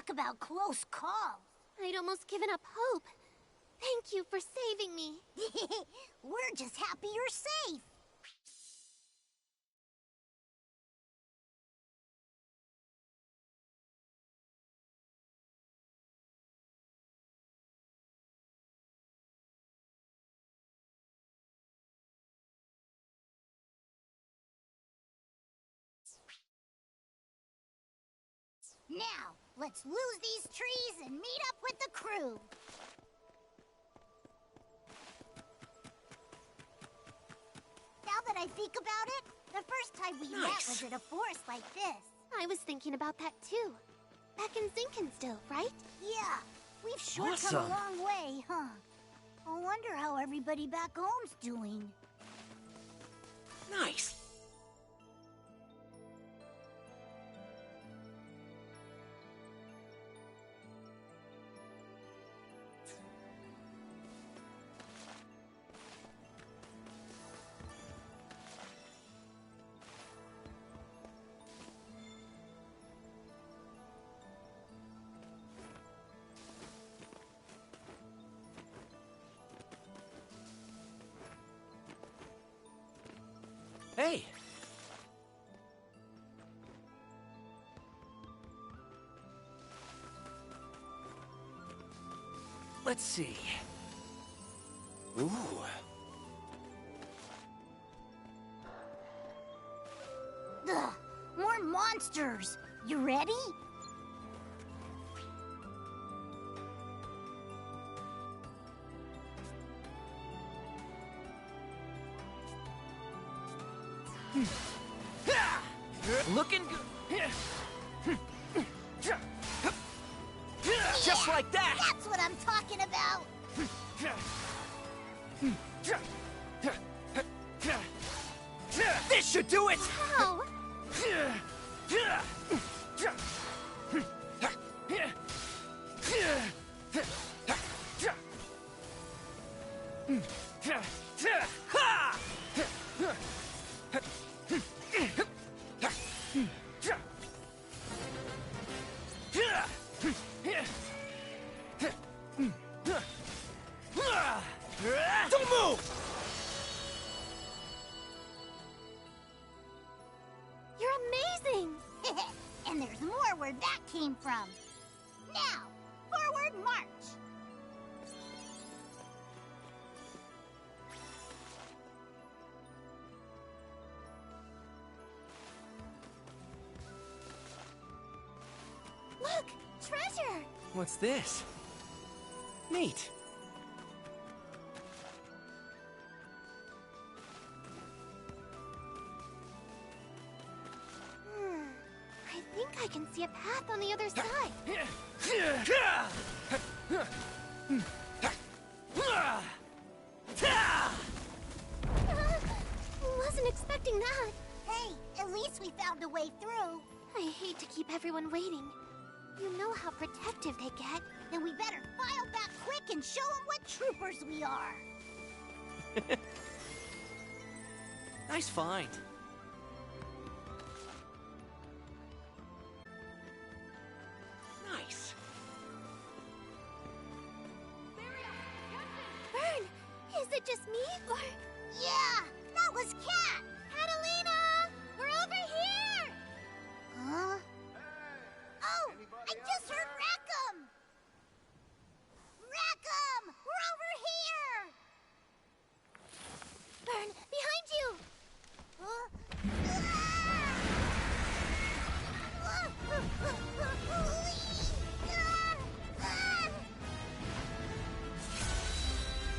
Talk about close calls. I'd almost given up hope. Thank you for saving me. We're just happy you're safe. Now, let's lose these trees and meet up with the crew. Now that I think about it, the first time we met was at a forest like this. I was thinking about that too. Back in Zinkenstill, right? Yeah, we've sure come a long way, huh? I wonder how everybody back home's doing. Nice. Hey! Let's see. Ooh. Ugh, more monsters. You ready? Looking good. Just like that. That's what I'm talking about. This should do it. Wow! Don't move! You're amazing! And there's more where that came from. Now, forward march. Look! Treasure! What's this? Neat. I think I can see a path on the other side. Wasn't expecting that. Hey, at least we found a way through. I hate to keep everyone waiting. You know how protective they get. Then we better file back quick and show them what troopers we are. Nice find. Nice. Vern, is it just me or... Yeah, that was Cat. Catalina! We're over here! Huh? Oh, I just heard Rackham! Rackham! We're over here! Vern, behind you! Huh?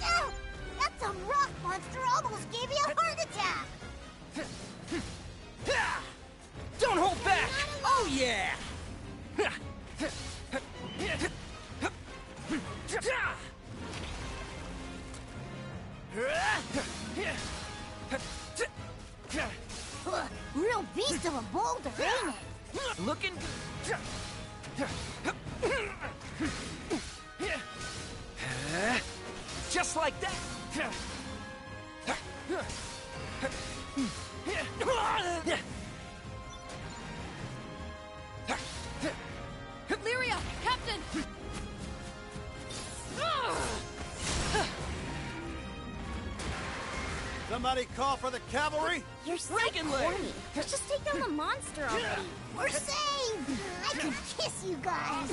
Ah! That some rock monster almost gave you a heart attack! Don't hold back! Oh yeah! Real beast of a boulder, ain't it? Looking good. Just like that. Lyria, Captain! Somebody call for the cavalry? You're so Reagan Leg! corny. Let's just take down the monster already. We're saved! I could kiss you guys.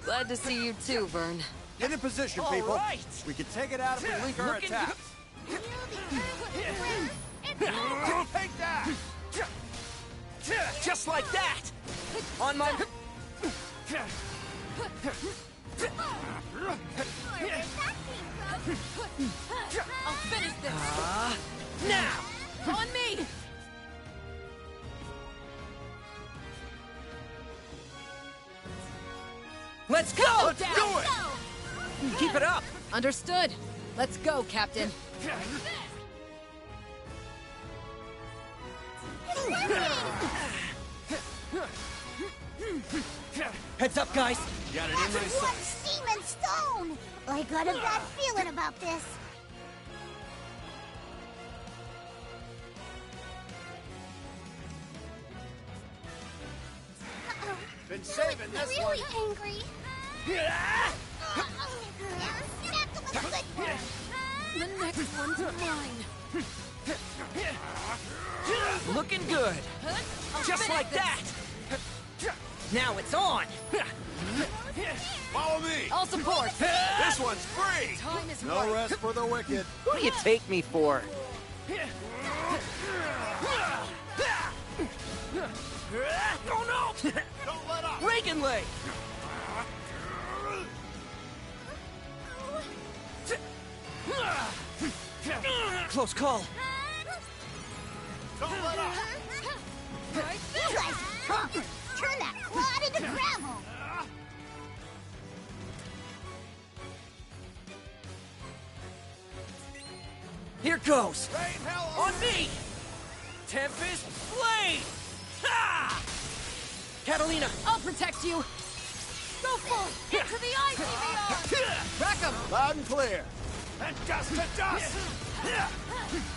Glad to see you too, Vern. Get in position, All people. right. We can take it out if we link our Looking attacks. Take that! Just like that! On my... I'll finish this! Now! On me! Let's go! Let's do it! Keep it up! Understood. Let's go, Captain. Heads up, guys! Got it in That's my one sights. steam and stone. I got a bad feeling about this. Been saving this one. Really angry. Snap them a good one. The next one's mine. Looking good! Just like that! Now it's on! Follow me. All support. This one's free. Time is No right. rest for the wicked. Who do you take me for? Oh no! Don't let up. Reagan Leg! Close call. Don't let up. You guys punk. Turn that clod into gravel. Here goes! Rain hell On me! Tempest Blade! Ha! Catalina! I'll protect you. Go full into the icy beyond. Rack 'em. Loud and clear. And dust to dust.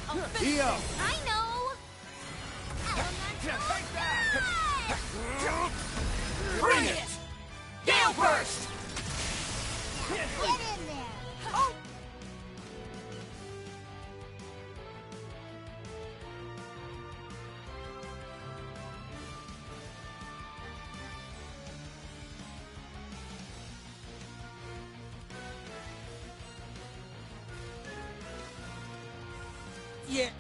I'll finish EO. I know. Take that. Bring it! Gale Burst! Get in there. Oh. Yeah.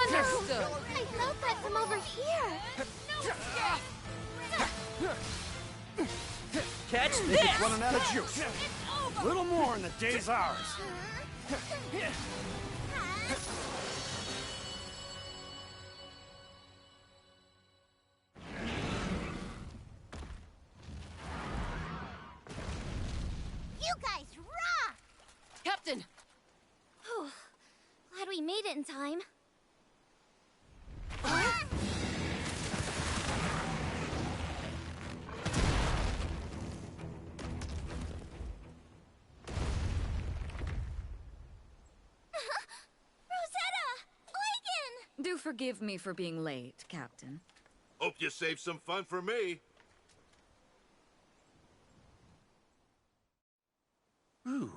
Understood. I felt that from over here. Catch It's this! running out of juice. Little more and the day's ours. You guys rock. Captain. Whew. Glad we made it in time. Rosetta! Eugen! Do forgive me for being late, Captain. Hope you saved some fun for me. Ooh.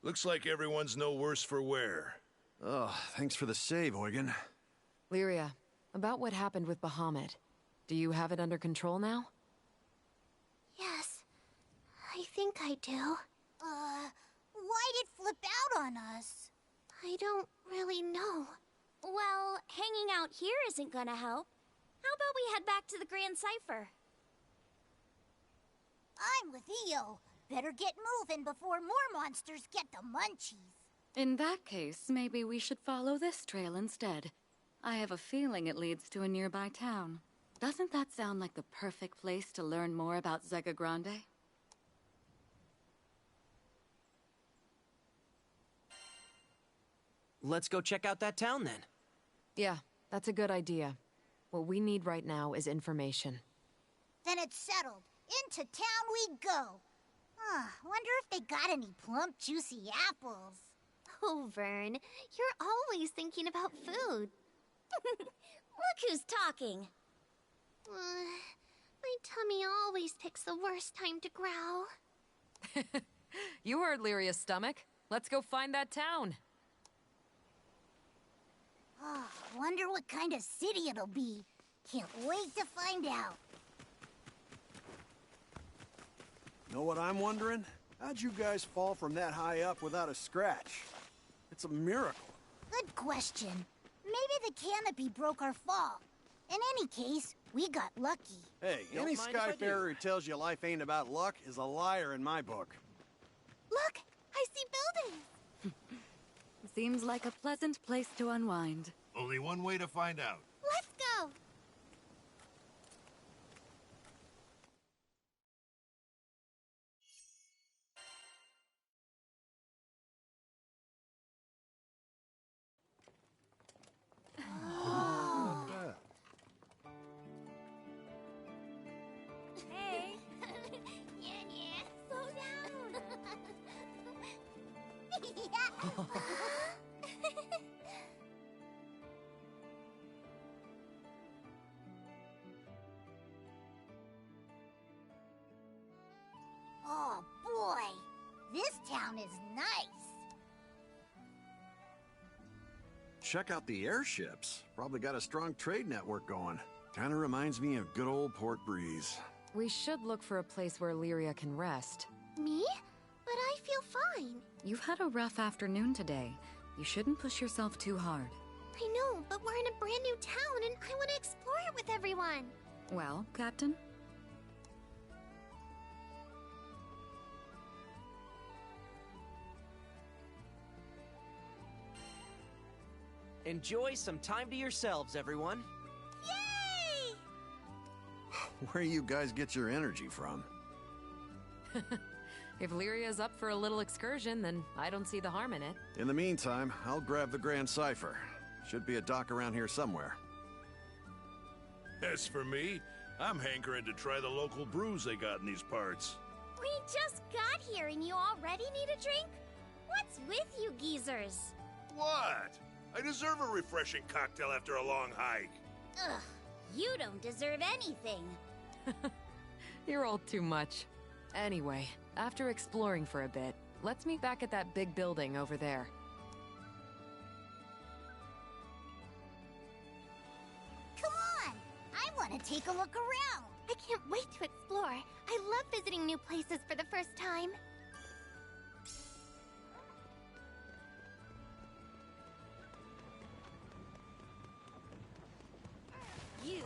Looks like everyone's no worse for wear. Oh, thanks for the save, Eugen. Lyria, about what happened with Bahamut. Do you have it under control now? Yes, I think I do. Why'd it flip out on us? I don't really know. Well, hanging out here isn't gonna help. How about we head back to the Grand Cipher? I'm with EO. Better get moving before more monsters get the munchies. In that case, maybe we should follow this trail instead. I have a feeling it leads to a nearby town. Doesn't that sound like the perfect place to learn more about Zega Grande? Let's go check out that town then. Yeah, that's a good idea. What we need right now is information. Then it's settled. into town we go. Wonder if they got any plump, juicy apples. Oh, Vern, you're always thinking about food. Look who's talking. My tummy always picks the worst time to growl. You heard Lyria's stomach. Let's go find that town. Wonder what kind of city it'll be. Can't wait to find out. Know what I'm wondering? How'd you guys fall from that high up without a scratch? It's a miracle. Good question. Maybe the canopy broke our fall. In any case, we got lucky. Hey, Don't any mind if I do. Skyfarer who tells you life ain't about luck is a liar in my book. Look, I see buildings. Seems like a pleasant place to unwind. Only one way to find out. Let's go. Hey. Yeah. Slow down. Oh, boy. This town is nice. Check out the airships. Probably got a strong trade network going. Kinda reminds me of good old Port Breeze. We should look for a place where Lyria can rest. Me? But I feel fine. You've had a rough afternoon today. You shouldn't push yourself too hard. I know, but we're in a brand new town and I want to explore it with everyone. Well, Captain? Enjoy some time to yourselves, everyone. Yay! Where you guys get your energy from? If Lyria's up for a little excursion, then I don't see the harm in it. In the meantime, I'll grab the Grand Cipher. Should be a dock around here somewhere. As for me, I'm hankering to try the local brews they got in these parts. We just got here and you already need a drink? What's with you geezers? What? I deserve a refreshing cocktail after a long hike. Ugh, you don't deserve anything. You're all too much. Anyway, after exploring for a bit, let's meet back at that big building over there. Come on. I want to take a look around. I can't wait to explore. I love visiting new places for the first time. You.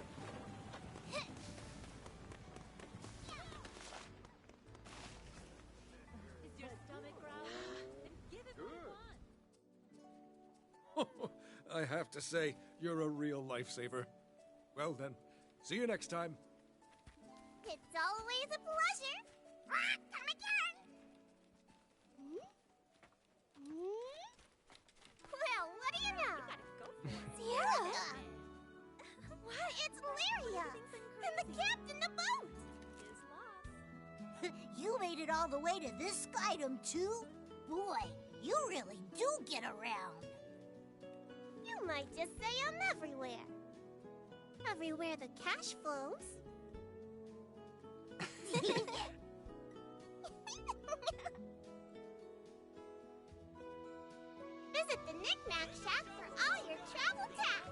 Is your stomach growling? Give it I have to say, you're a real lifesaver. Well then, see you next time. It's always a pleasure. Come again. Well, what do you know? Sierra. What? It's Lyria. And the captain of the boat. You made it all the way to this skydom, too? Boy, you really do get around. You might just say I'm everywhere. Everywhere the cash flows. Visit the Knick-Knack Shack for all your travel tech.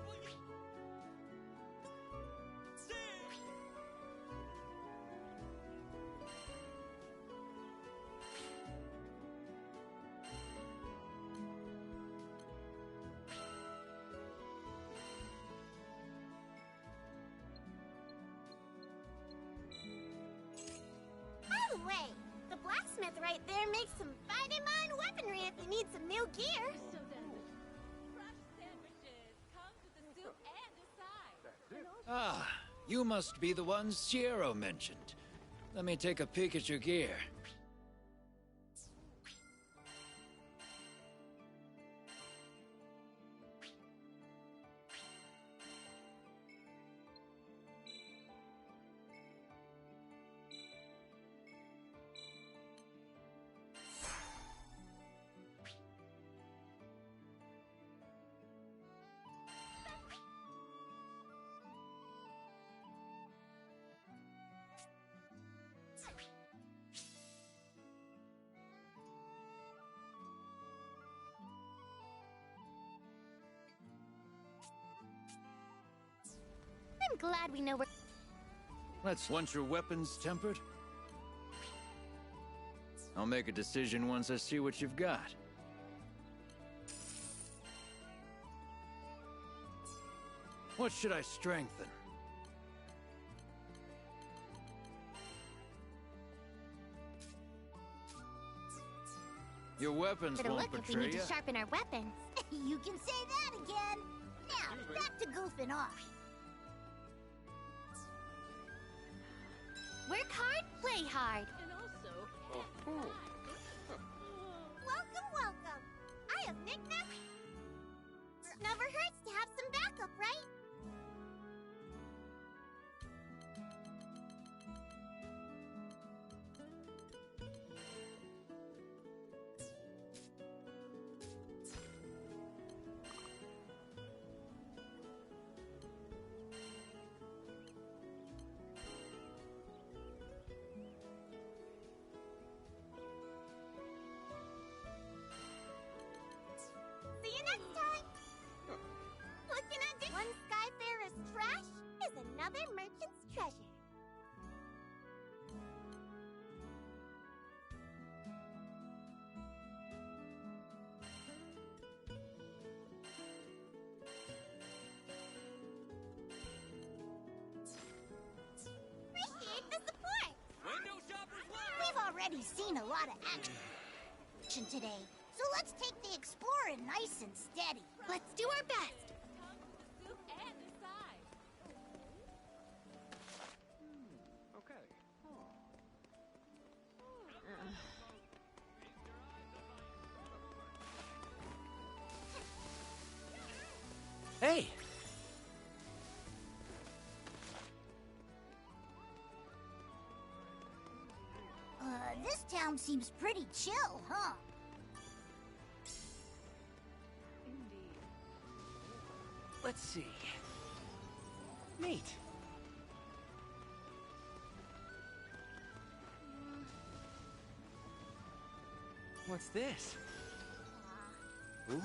By the way, the blacksmith right there makes some fighting mine weaponry if you need some new gear. Ah, you must be the one Sierra mentioned. Let me take a peek at your gear. I'm glad we know where... Let's once your weapons tempered. I'll make a decision once I see what you've got. What should I strengthen? Your weapons Better won't look if we betray need you. to sharpen our weapons. You can say that again. Now, back to goofing off. Work hard, play hard. Welcome, welcome. I have knickknacks. Never hurts to have some backup, right? See you next time. Looking at this. One Skyfarer's trash is another merchant's treasure. Appreciate the support. We've already seen a lot of action today, so let's take the Explorer nice and steady. Let's do our best. Hey! This town seems pretty chill, huh? Let's see. Neat. What's this? Ooh.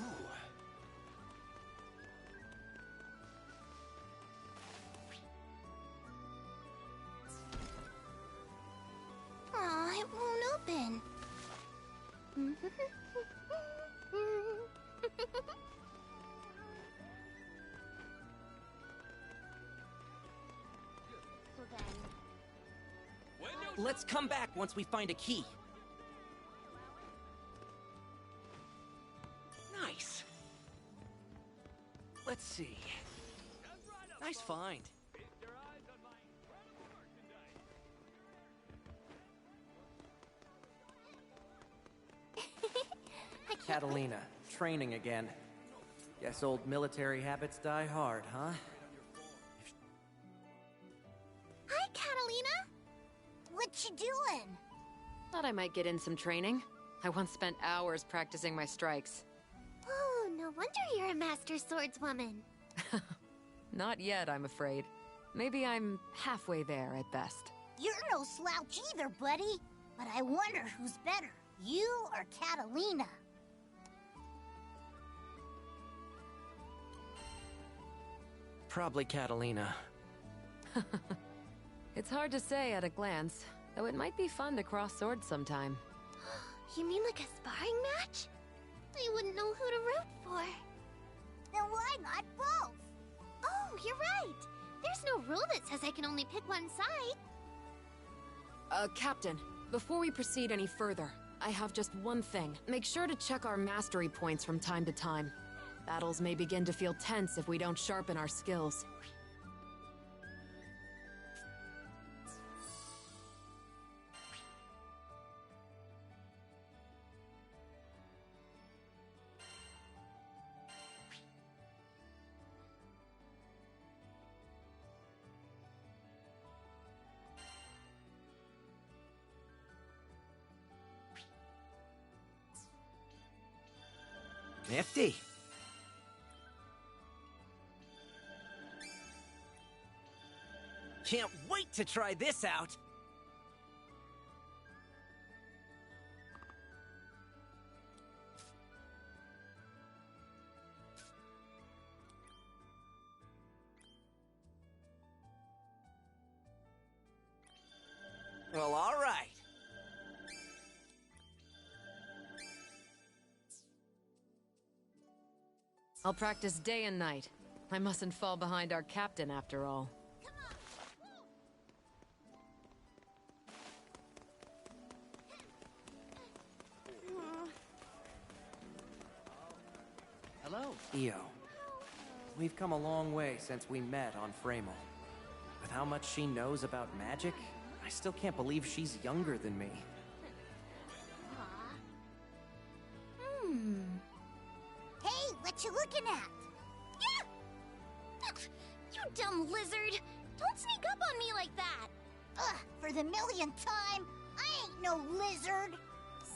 Aw, it won't open. So then... Let's come back once we find a key. Nice. Let's see. Nice find. Catalina, training again. Guess old military habits die hard, huh? Hi, Catalina. What you doing? Thought I might get in some training. I once spent hours practicing my strikes. Oh, no wonder you're a master swordswoman. Not yet, I'm afraid. Maybe I'm halfway there at best. You're no slouch either, buddy. But I wonder who's better, you or Catalina? Probably Catalina. It's hard to say at a glance, though it might be fun to cross swords sometime. You mean like a sparring match? I wouldn't know who to root for. Then why not both? Oh, you're right. There's no rule that says I can only pick one side. Captain, before we proceed any further, I have just one thing. Make sure to check our mastery points from time to time. Battles may begin to feel tense if we don't sharpen our skills. Nifty. Can't wait to try this out! Well, all right. I'll practice day and night. I mustn't fall behind our captain after all. Hello. Io. We've come a long way since we met on Framel. With how much she knows about magic, I still can't believe she's younger than me. Hey, what you looking at? Yeah! You dumb lizard! Don't sneak up on me like that! Ugh, for the millionth time, I ain't no lizard.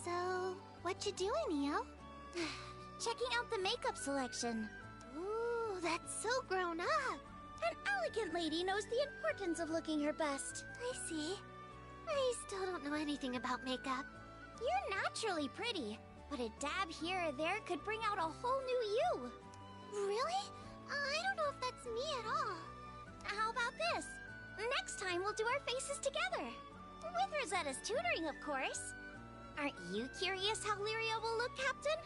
So, what you doing, Io? Checking out the makeup selection. Ooh, that's so grown up. An elegant lady knows the importance of looking her best. I see. I still don't know anything about makeup. You're naturally pretty, but a dab here or there could bring out a whole new you. Really? I don't know if that's me at all. How about this? Next time we'll do our faces together. With Rosetta's tutoring, of course. Aren't you curious how Lyria will look, Captain?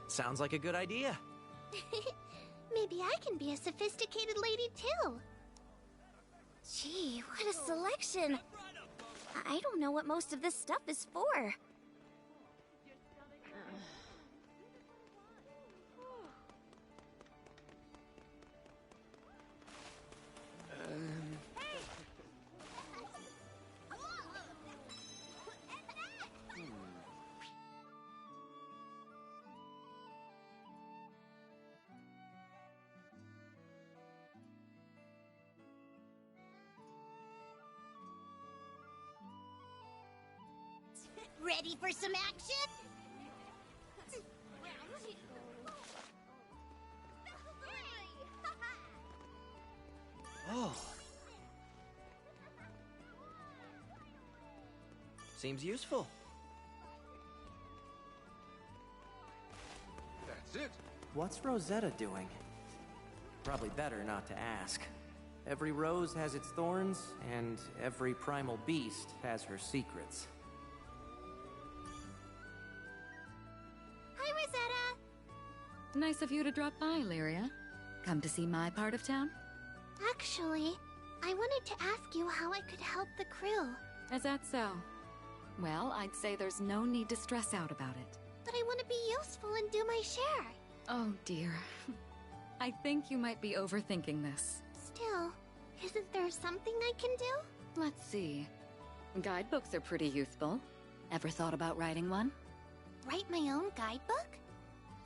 Sounds like a good idea. Maybe I can be a sophisticated lady too. Gee, what a selection. I don't know what most of this stuff is for. Ready for some action? Oh. Seems useful. That's it. What's Rosetta doing? Probably better not to ask. Every rose has its thorns, and every primal beast has her secrets. Hi, Rosetta! Nice of you to drop by, Lyria. Come to see my part of town? Actually, I wanted to ask you how I could help the crew. Is that so? Well, I'd say there's no need to stress out about it. But I want to be useful and do my share. Oh dear. I think you might be overthinking this. Still, isn't there something I can do? Let's see. Guidebooks are pretty useful. Ever thought about writing one? Write my own guidebook?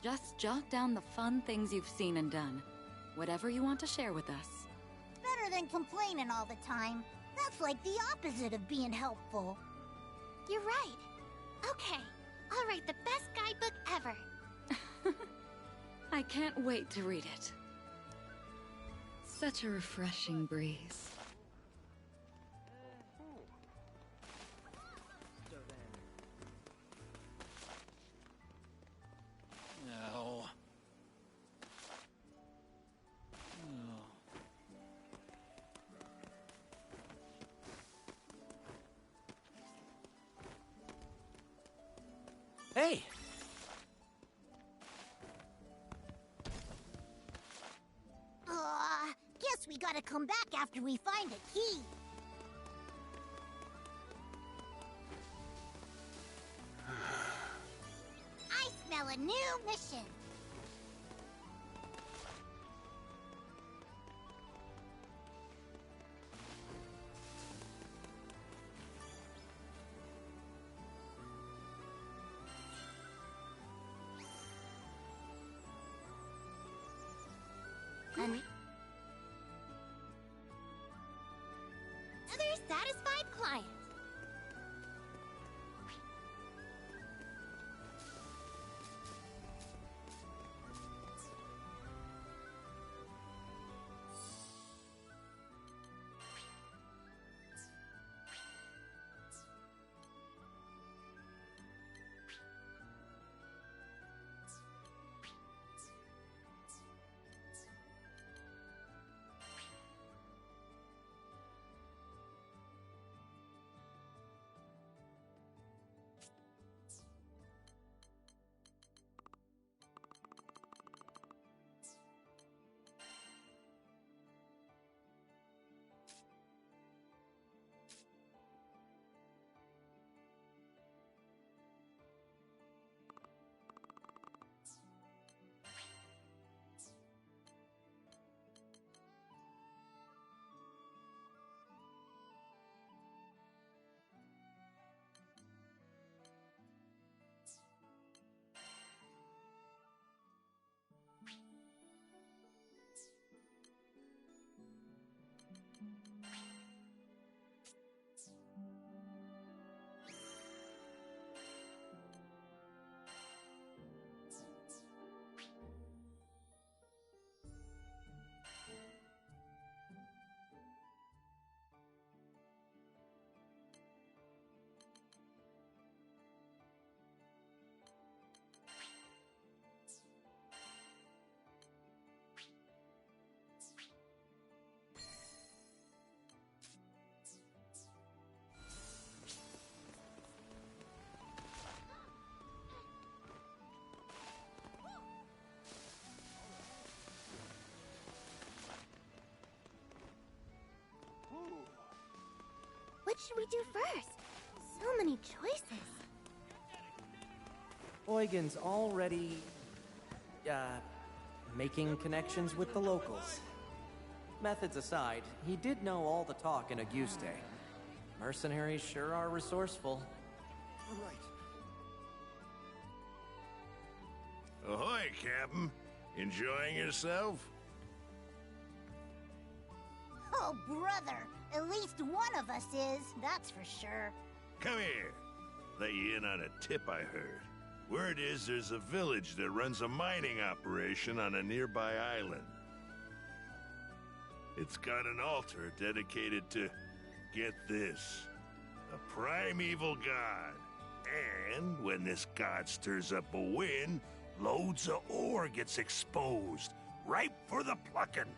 Just jot down the fun things you've seen and done. Whatever you want to share with us. Better than complaining all the time. That's like the opposite of being helpful. You're right. Okay, I'll write the best guidebook ever. I can't wait to read it. Such a refreshing breeze. No. Hey! Guess we gotta come back after we find a key. I smell a new mission. Another satisfied client. should we do first? So many choices. Eugen's already, making connections with the locals. Methods aside, he did know all the talk in Auguste. Mercenaries sure are resourceful. Right. Ahoy, Captain. Enjoying yourself? Oh, brother. At least one of us is, that's for sure. Come here. Let you in on a tip I heard. Word is there's a village that runs a mining operation on a nearby island. It's got an altar dedicated to, get this, a primeval god. And when this god stirs up a wind, loads of ore gets exposed, ripe for the plucking.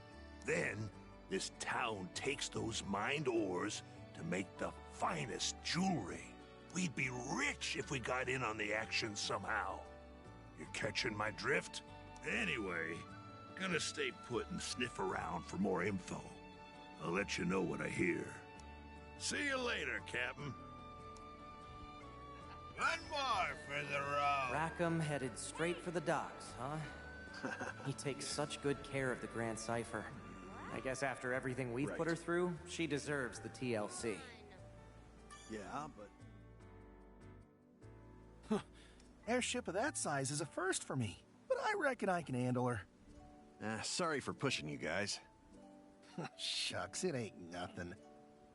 Then, this town takes those mined ores to make the finest jewelry. We'd be rich if we got in on the action somehow. You catching my drift? Anyway, gonna stay put and sniff around for more info. I'll let you know what I hear. See you later, Captain. One more for the road. Rackham headed straight for the docks, huh? He takes such good care of the Grand Cipher. I guess after everything we've put her through, she deserves the TLC. Yeah, but... Airship of that size is a first for me, but I reckon I can handle her. Sorry for pushing you guys. Shucks, it ain't nothing.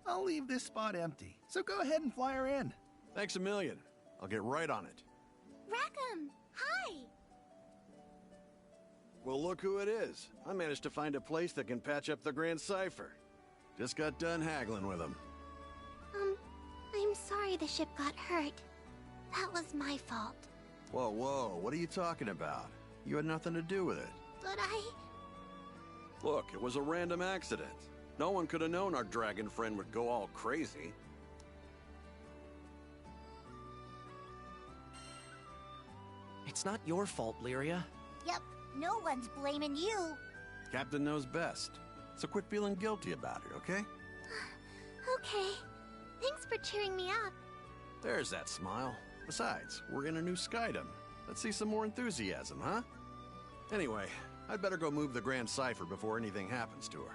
I'll leave this spot empty, so go ahead and fly her in. Thanks a million. I'll get right on it. Rackham, hi! Well, look who it is. I managed to find a place that can patch up the Grand Cipher. Just got done haggling with him. I'm sorry the ship got hurt. That was my fault. Whoa, whoa, what are you talking about? You had nothing to do with it. But Look, it was a random accident. No one could have known our dragon friend would go all crazy. It's not your fault, Lyria. Yep, no one's blaming you. Captain knows best. So quit feeling guilty about it, okay? Okay. Thanks for cheering me up. There's that smile. Besides, we're in a new Skydom. Let's see some more enthusiasm, huh? Anyway, I'd better go move the Grand Cipher before anything happens to her.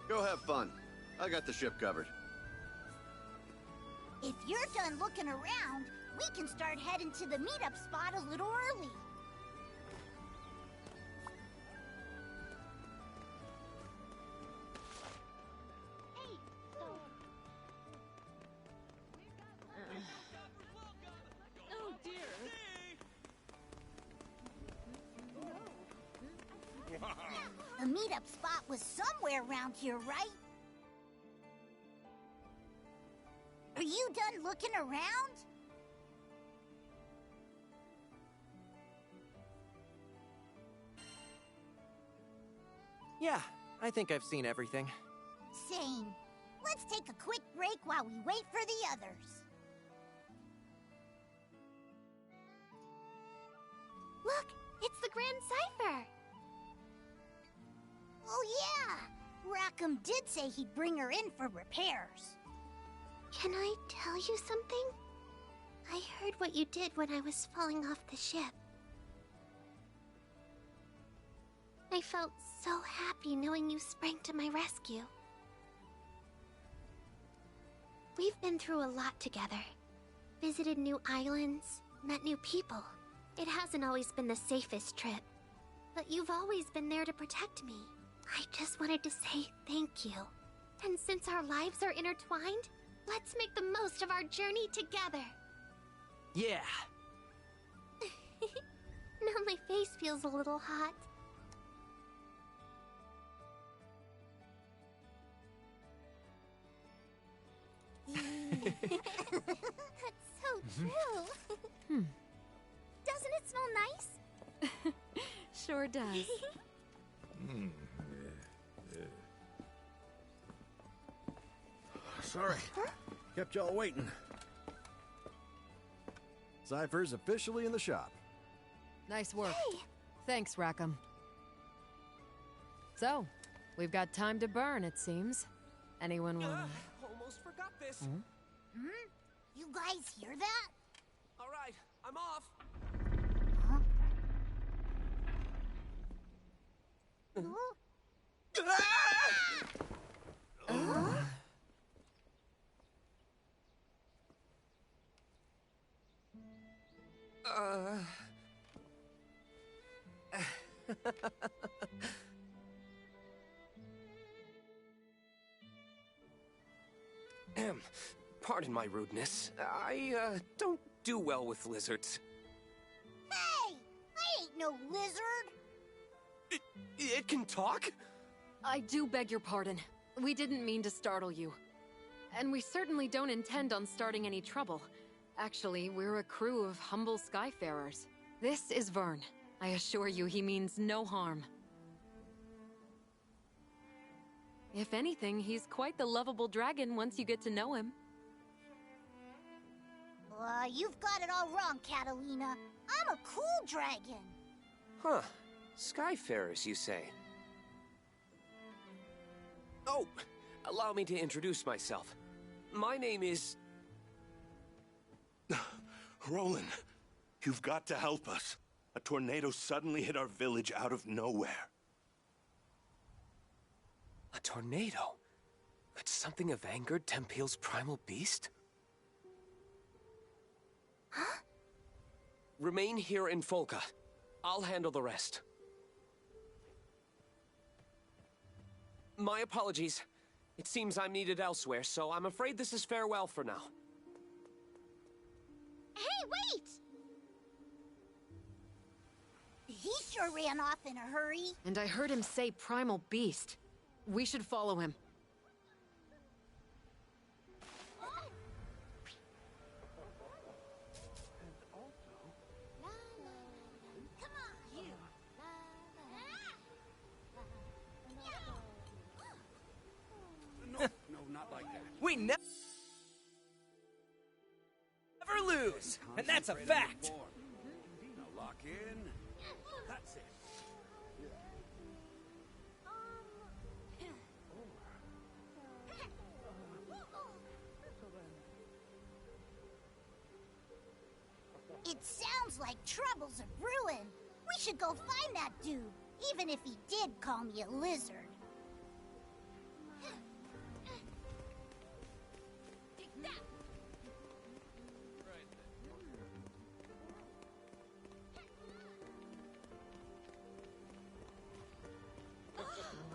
Go have fun. I got the ship covered. If you're done looking around, we can start heading to the meetup spot a little early. Oh dear. The meetup spot was somewhere around here, right? Are you done looking around? Yeah, I think I've seen everything. Same. Let's take a quick break while we wait for the others. Look, it's the Grand Cipher. Oh yeah! Rackham did say he'd bring her in for repairs. Can I tell you something? I heard what you did when I was falling off the ship. I felt so happy knowing you sprang to my rescue. We've been through a lot together. Visited new islands, met new people. It hasn't always been the safest trip, but you've always been there to protect me. I just wanted to say thank you. And since our lives are intertwined, let's make the most of our journey together. Yeah. Now my face feels a little hot. That's so true. Doesn't it smell nice? Sure does. Sorry. Kept y'all waiting. Cipher's officially in the shop. Nice work. Hey! Thanks, Rackham. So, we've got time to burn, it seems. Anyone wanna... Almost forgot this. Hmm? You guys hear that? All right, I'm off. Huh? Pardon my rudeness. I don't do well with lizards. Hey! I ain't no lizard! It can talk? I do beg your pardon. We didn't mean to startle you. And we certainly don't intend on starting any trouble. Actually, we're a crew of humble Skyfarers. This is Vern. I assure you he means no harm. If anything, he's quite the lovable dragon once you get to know him. You've got it all wrong, Catalina. I'm a cool dragon. Huh. Skyfarers, you say? Oh, allow me to introduce myself. My name is... Roland, you've got to help us. A tornado suddenly hit our village out of nowhere. A tornado? Could something have angered Tempeal's primal beast? Huh? Remain here in Folca. I'll handle the rest. My apologies. It seems I'm needed elsewhere, so I'm afraid this is farewell for now. Hey, wait! He sure ran off in a hurry. And I heard him say primal beast. We should follow him. No, not like that. We never lose, and that's a fact. Now lock in. That's it. It sounds like troubles are brewing. We should go find that dude, even if he did call me a lizard.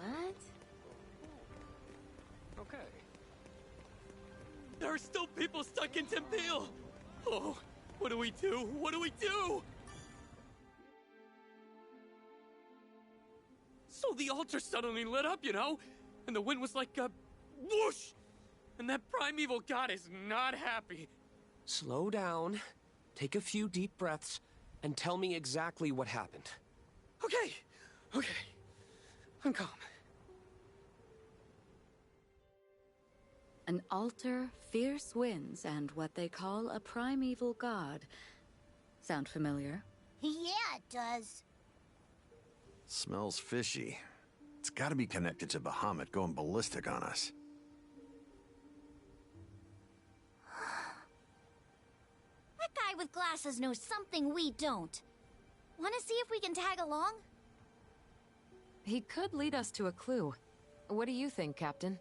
What? Okay. There are still people stuck in Tempeal! Oh, what do we do? What do we do? So the altar suddenly lit up, you know? And the wind was like a whoosh! And that primeval god is not happy. Slow down, take a few deep breaths, and tell me exactly what happened. Okay, okay. I'm calm. An altar, fierce winds, and what they call a primeval god. Sound familiar? Yeah, it does. Smells fishy. It's gotta be connected to Bahamut going ballistic on us. That guy with glasses knows something we don't. Wanna see if we can tag along? He could lead us to a clue. What do you think, Captain?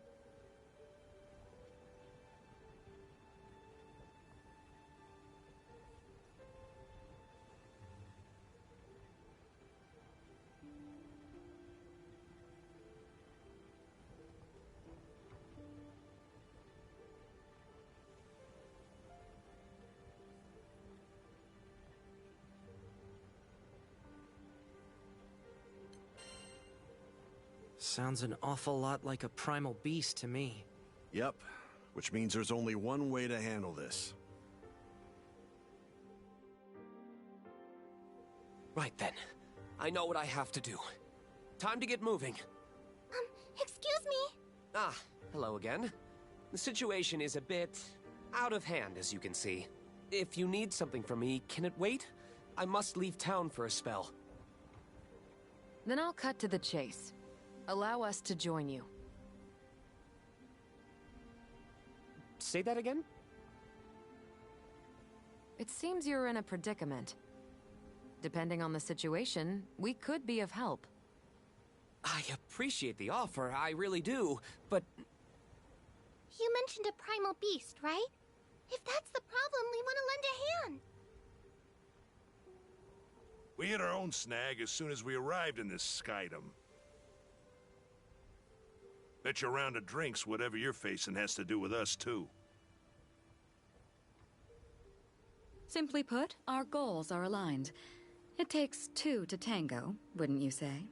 Sounds an awful lot like a primal beast to me. Yep, which means there's only one way to handle this. Right then. I know what I have to do. Time to get moving. Excuse me? Ah, hello again. The situation is a bit out of hand, as you can see. If you need something from me, can it wait? I must leave town for a spell. Then I'll cut to the chase. Allow us to join you. Say that again? It seems you're in a predicament. Depending on the situation, we could be of help. I appreciate the offer, I really do, but... You mentioned a primal beast, right? If that's the problem, we want to lend a hand. We hit our own snag as soon as we arrived in this skydom. Bet your round of drinks whatever you're facing has to do with us, too. Simply put, our goals are aligned. It takes two to tango, wouldn't you say?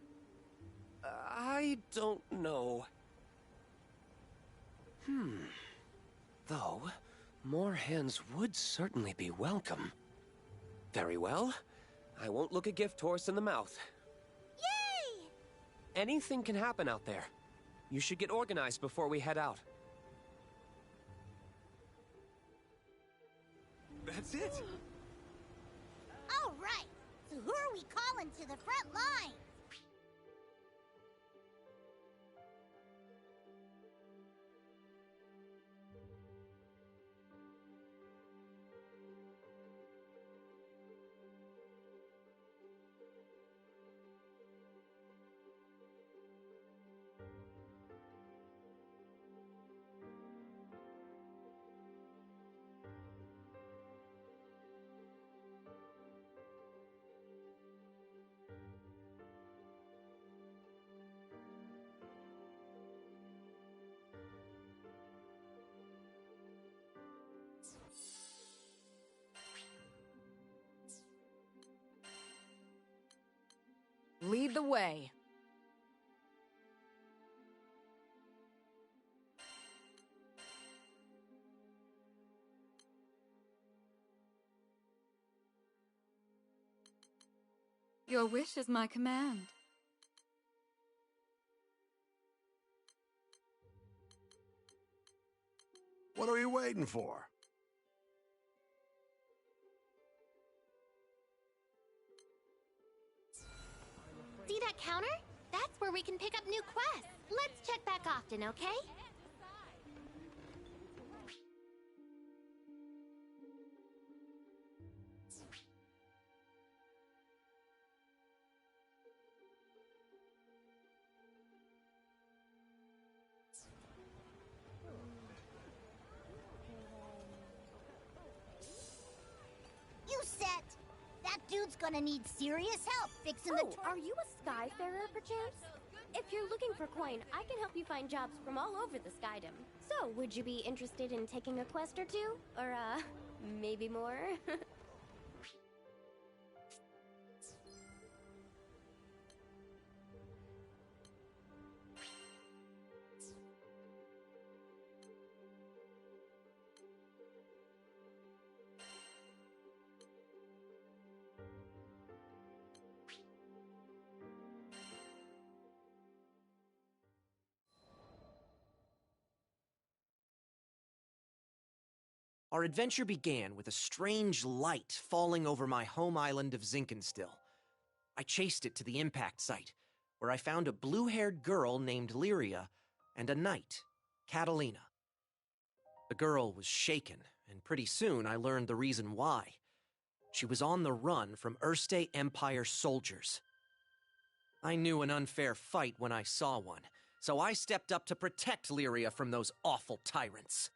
I don't know. Though, more hands would certainly be welcome. Very well. I won't look a gift horse in the mouth. Yay! Anything can happen out there. You should get organized before we head out. That's it! All right, so who are we calling to the front line? Lead the way. Your wish is my command. What are we waiting for? See that counter? That's where we can pick up new quests. Let's check back often, okay? You set! That dude's gonna need serious help fixing the... Are you a Skyfarer, perchance? If you're looking for coin, I can help you find jobs from all over the Skydom. So, would you be interested in taking a quest or two? Or, maybe more? Our adventure began with a strange light falling over my home island of Zinkenstill. I chased it to the impact site, where I found a blue-haired girl named Lyria and a knight, Catalina. The girl was shaken, and pretty soon I learned the reason why. She was on the run from Erste Empire soldiers. I knew an unfair fight when I saw one, so I stepped up to protect Lyria from those awful tyrants.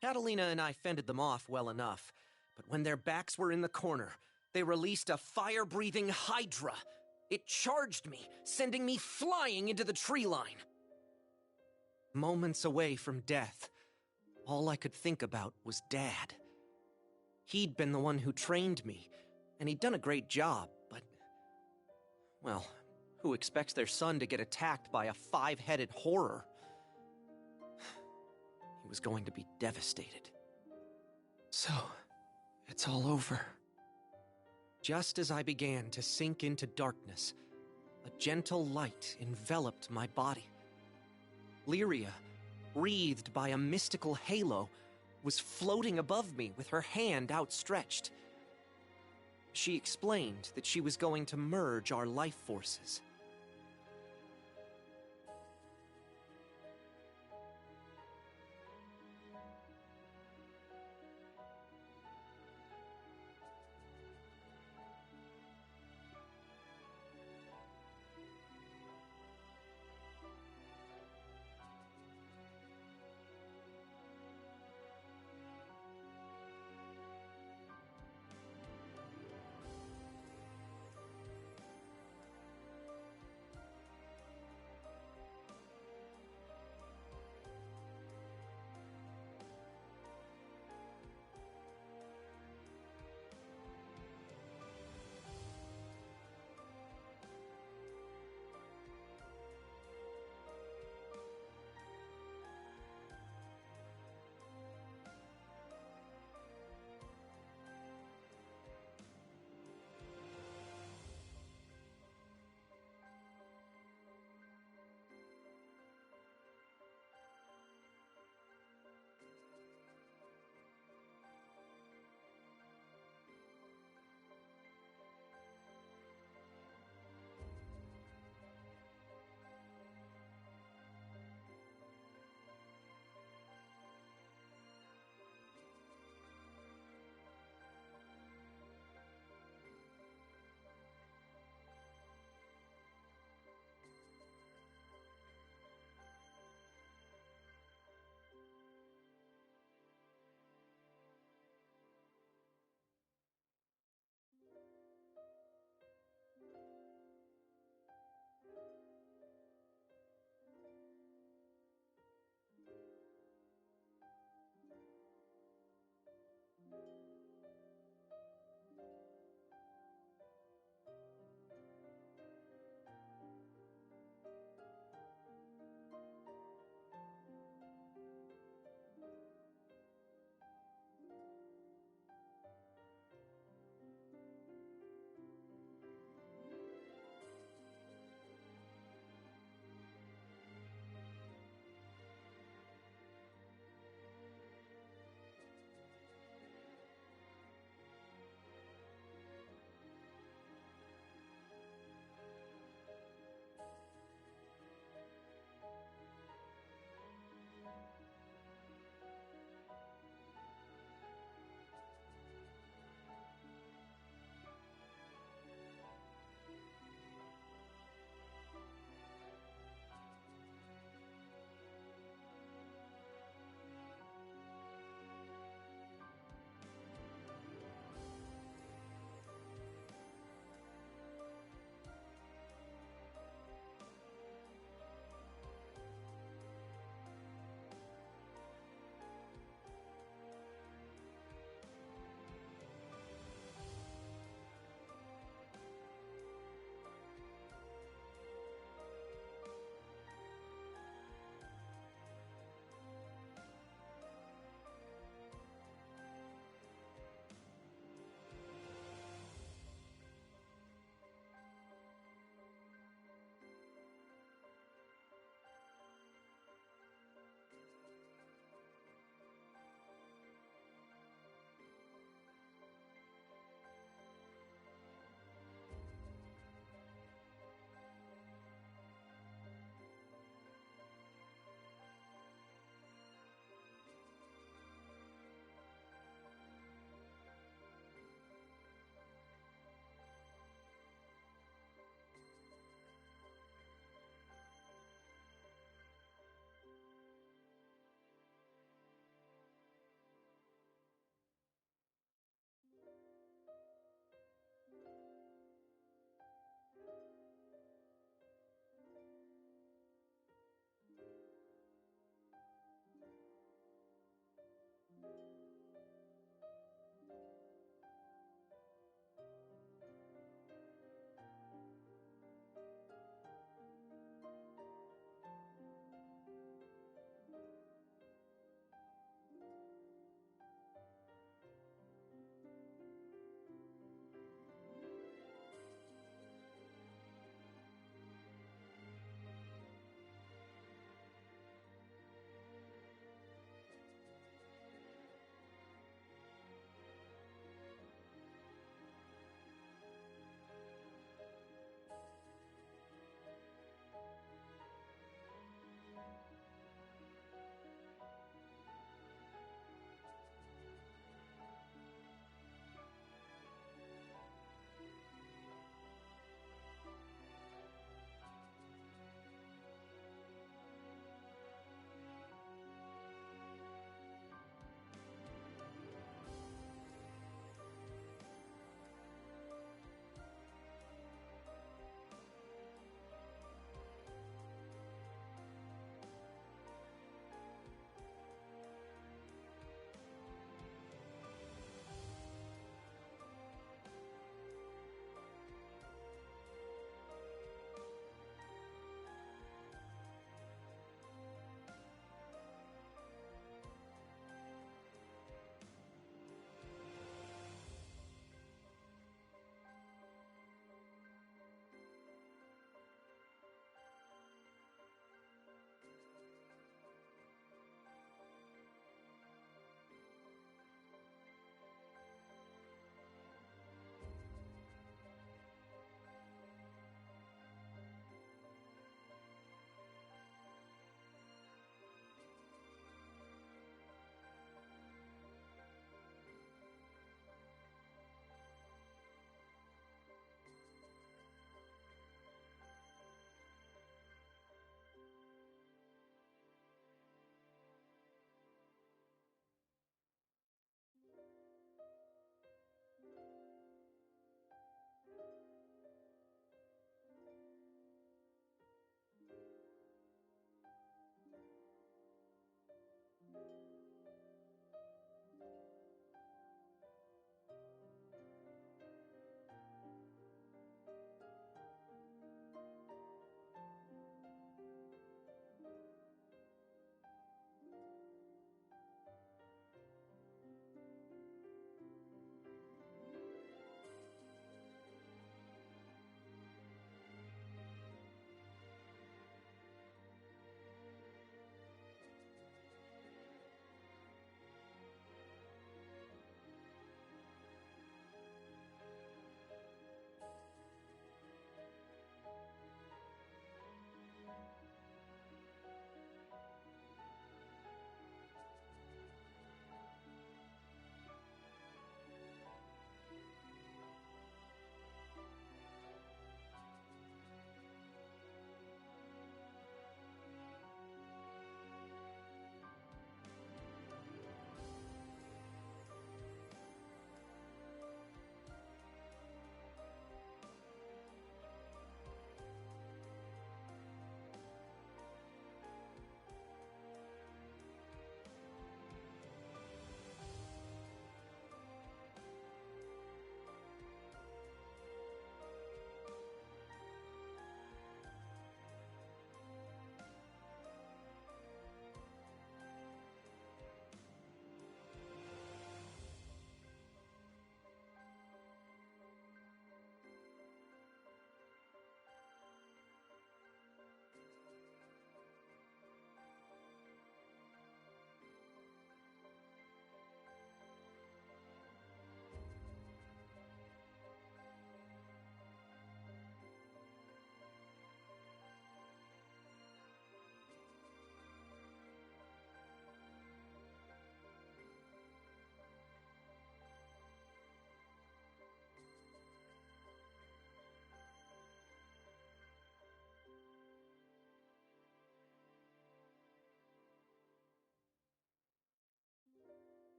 Catalina and I fended them off well enough, but when their backs were in the corner, they released a fire-breathing hydra. It charged me, sending me flying into the tree line. Moments away from death, all I could think about was Dad. He'd been the one who trained me, and he'd done a great job, but... well, who expects their son to get attacked by a five-headed horror? He was going to be devastated. So, it's all over. Just as I began to sink into darkness, a gentle light enveloped my body. Lyria, wreathed by a mystical halo, was floating above me with her hand outstretched. She explained that she was going to merge our life forces.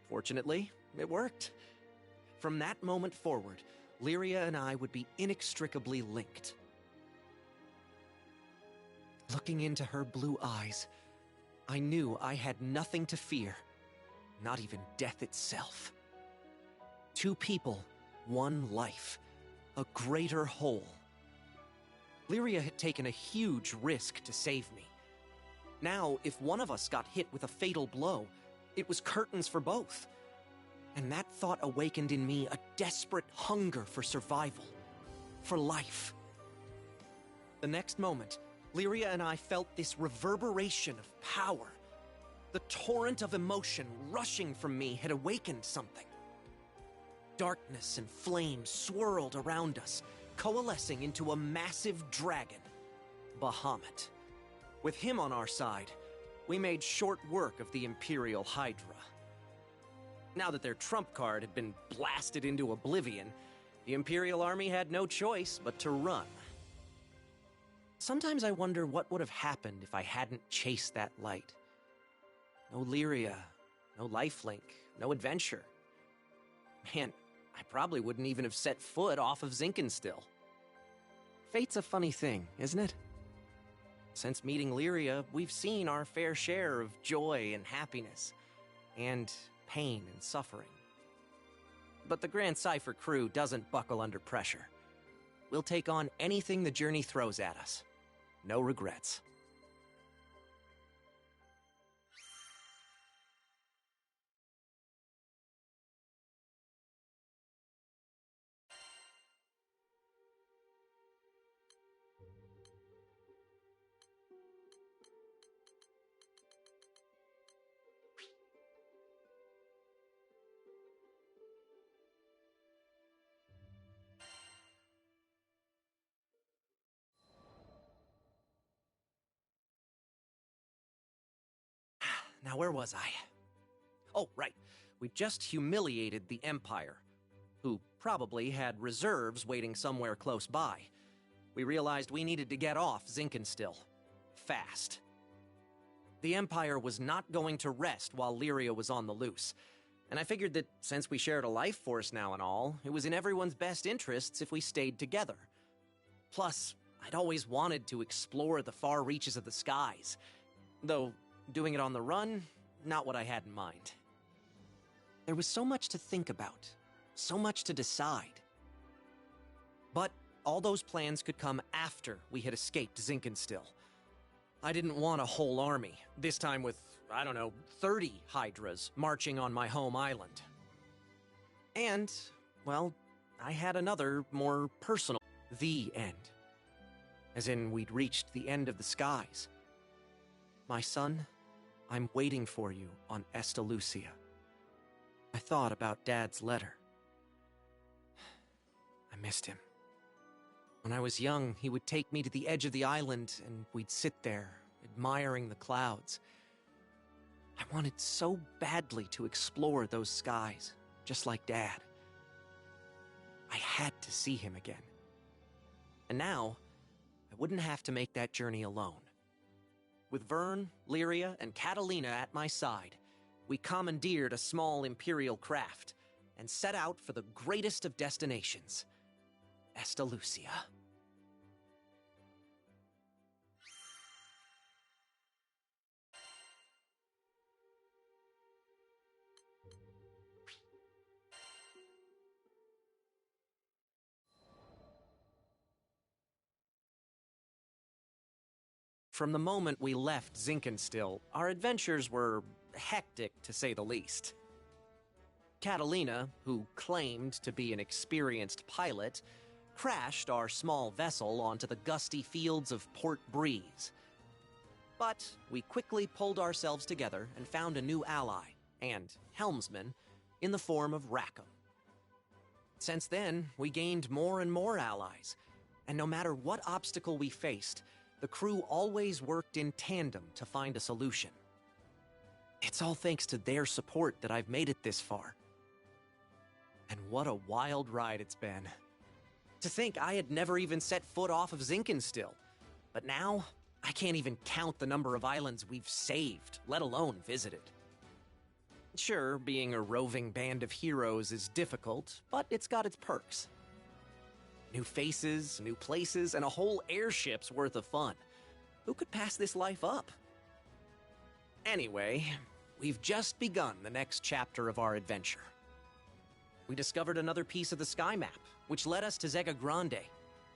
Fortunately, it worked. From that moment forward, Lyria and I would be inextricably linked. Looking into her blue eyes, I knew I had nothing to fear, not even death itself. Two people, one life, a greater whole. Lyria had taken a huge risk to save me. Now, if one of us got hit with a fatal blow, it was curtains for both. And that thought awakened in me a desperate hunger for survival, for life. The next moment, Lyria and I felt this reverberation of power. The torrent of emotion rushing from me had awakened something. Darkness and flame swirled around us, coalescing into a massive dragon, Bahamut. With him on our side, we made short work of the Imperial Hydra. Now that their trump card had been blasted into oblivion, the Imperial Army had no choice but to run. Sometimes I wonder what would have happened if I hadn't chased that light. No Lyria, no lifelink, no adventure. Man, I probably wouldn't even have set foot off of Zinkenstill. Fate's a funny thing, isn't it? Since meeting Lyria, we've seen our fair share of joy and happiness, and pain and suffering. But the Grand Cypher crew doesn't buckle under pressure. We'll take on anything the journey throws at us. No regrets. Now, where was I? Oh, right. We just humiliated the Empire, who probably had reserves waiting somewhere close by. We realized we needed to get off Zinkenstill. Fast. The Empire was not going to rest while Lyria was on the loose, and I figured that since we shared a life force now and all, it was in everyone's best interests if we stayed together. Plus, I'd always wanted to explore the far reaches of the skies, though doing it on the run, not what I had in mind. There was so much to think about, so much to decide. But all those plans could come after we had escaped Zinkenstill. I didn't want a whole army, this time with, 30 Hydras marching on my home island. And, well, I had another, more personal, the end. As in, we'd reached the end of the skies. My son, I'm waiting for you on Estalucia. I thought about Dad's letter. I missed him. When I was young, he would take me to the edge of the island and we'd sit there, admiring the clouds. I wanted so badly to explore those skies, just like Dad. I had to see him again. And now, I wouldn't have to make that journey alone. With Vern, Lyria, and Catalina at my side, we commandeered a small Imperial craft and set out for the greatest of destinations, Estalucia. From the moment we left Zinkenstill, our adventures were hectic, to say the least. Catalina, who claimed to be an experienced pilot, crashed our small vessel onto the gusty fields of Port Breeze. But we quickly pulled ourselves together and found a new ally, and helmsman, in the form of Rackham. Since then, we gained more and more allies, and no matter what obstacle we faced, the crew always worked in tandem to find a solution. It's all thanks to their support that I've made it this far. And what a wild ride it's been. To think I had never even set foot off of Zinkenstill, but now I can't even count the number of islands we've saved, let alone visited. Sure, being a roving band of heroes is difficult, but it's got its perks. New faces, new places, and a whole airship's worth of fun. Who could pass this life up? Anyway, we've just begun the next chapter of our adventure. We discovered another piece of the sky map, which led us to Zega Grande.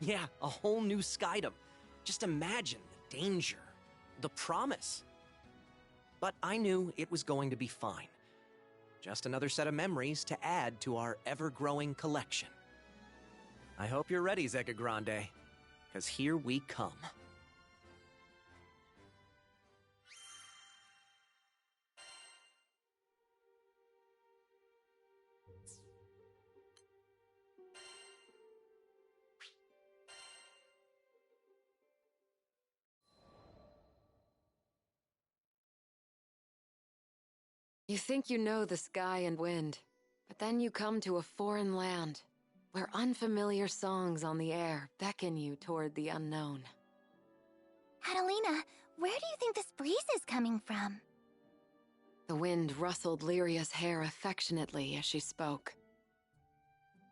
Yeah, a whole new skydom. Just imagine the danger, the promise. But I knew it was going to be fine. Just another set of memories to add to our ever-growing collection. I hope you're ready, Zega Grande, because here we come. You think you know the sky and wind, but then you come to a foreign land, where unfamiliar songs on the air beckon you toward the unknown. Catalina, where do you think this breeze is coming from? The wind rustled Lyria's hair affectionately as she spoke.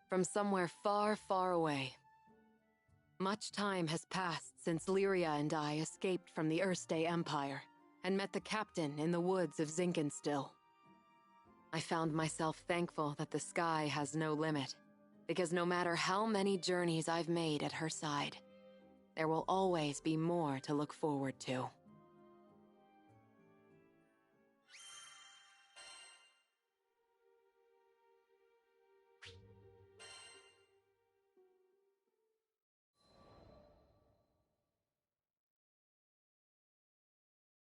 From somewhere far, far away. Much time has passed since Lyria and I escaped from the Erste Empire and met the captain in the woods of Zinkenstill. I found myself thankful that the sky has no limit, because no matter how many journeys I've made at her side, there will always be more to look forward to.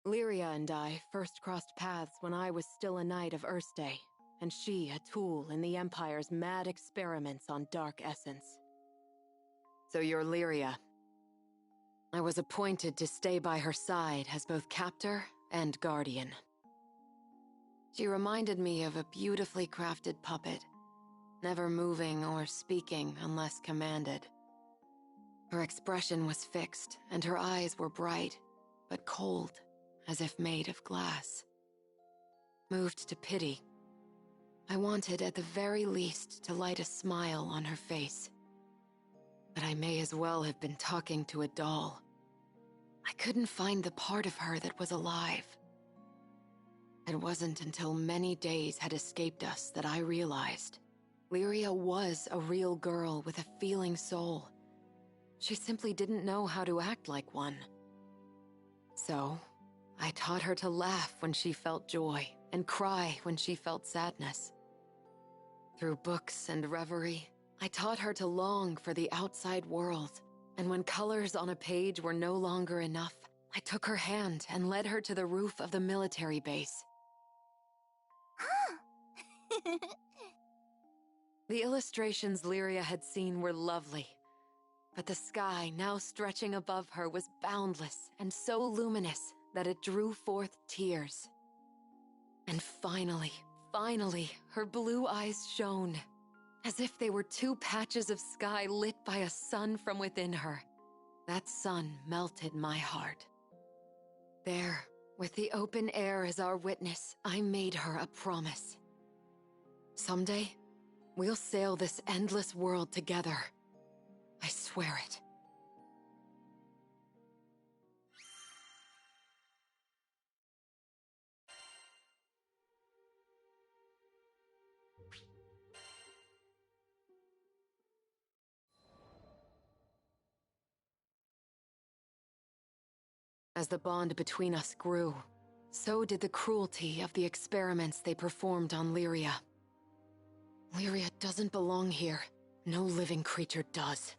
Lyria and I first crossed paths when I was still a knight of Erste, and she a tool in the Empire's mad experiments on dark essence. So you're Lyria. I was appointed to stay by her side as both captor and guardian. She reminded me of a beautifully crafted puppet, never moving or speaking unless commanded. Her expression was fixed, and her eyes were bright, but cold, as if made of glass. Moved to pity, I wanted at the very least to light a smile on her face. But I may as well have been talking to a doll. I couldn't find the part of her that was alive. It wasn't until many days had escaped us that I realized Lyria was a real girl with a feeling soul. She simply didn't know how to act like one. So, I taught her to laugh when she felt joy and cry when she felt sadness. Through books and reverie, I taught her to long for the outside world, and when colors on a page were no longer enough, I took her hand and led her to the roof of the military base. The illustrations Lyria had seen were lovely, but the sky now stretching above her was boundless and so luminous that it drew forth tears. And finally, her blue eyes shone, as if they were two patches of sky lit by a sun from within her. That sun melted my heart. There, with the open air as our witness, I made her a promise. Someday, we'll sail this endless world together. I swear it. As the bond between us grew, so did the cruelty of the experiments they performed on Lyria. Lyria doesn't belong here. No living creature does.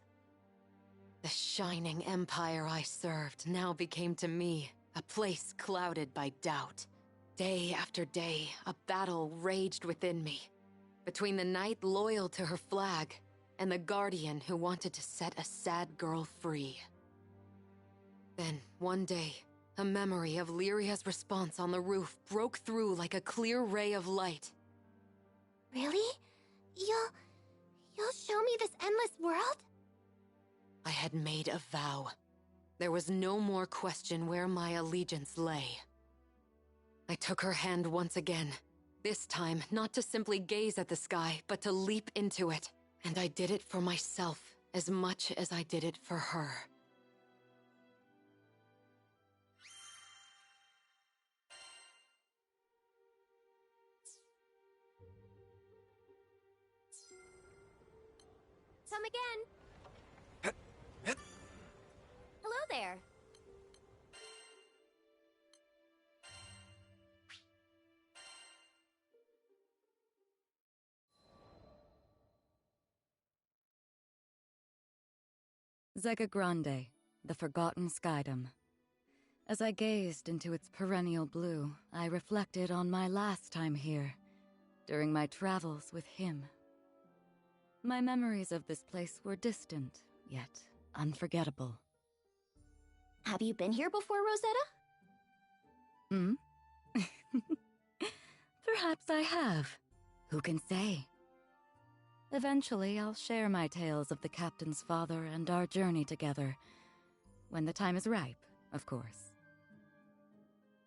The shining empire I served now became to me a place clouded by doubt. Day after day, a battle raged within me, between the knight loyal to her flag and the guardian who wanted to set a sad girl free. Then, one day, a memory of Lyria's response on the roof broke through like a clear ray of light. Really? You'll show me this endless world? I had made a vow. There was no more question where my allegiance lay. I took her hand once again, This time, not to simply gaze at the sky, but to leap into it. And I did it for myself, as much as I did it for her. Come again. Hello there. Zega Grande, the Forgotten Skydom. As I gazed into its perennial blue, I reflected on my last time here, during my travels with him. My memories of this place were distant, yet unforgettable. Have you been here before, Rosetta? Perhaps I have. Who can say? Eventually, I'll share my tales of the captain's father and our journey together. When the time is ripe, of course.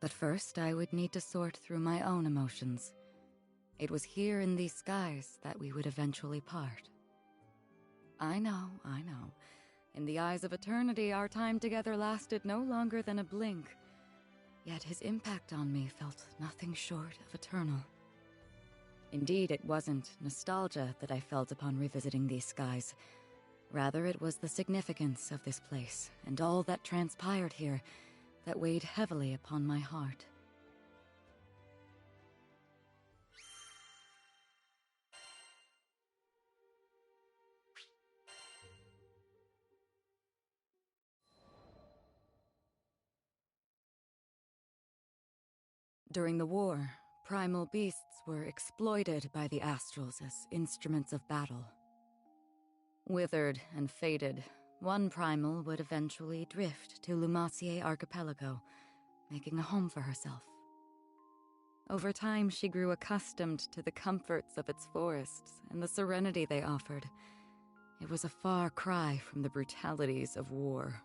But first, I would need to sort through my own emotions. It was here in these skies that we would eventually part. I know. In the eyes of eternity, our time together lasted no longer than a blink. Yet his impact on me felt nothing short of eternal. Indeed, it wasn't nostalgia that I felt upon revisiting these skies. Rather, it was the significance of this place and all that transpired here that weighed heavily upon my heart. During the war, primal beasts were exploited by the Astrals as instruments of battle. Withered and faded, one primal would eventually drift to Lumassier Archipelago, making a home for herself. Over time, she grew accustomed to the comforts of its forests and the serenity they offered. It was a far cry from the brutalities of war.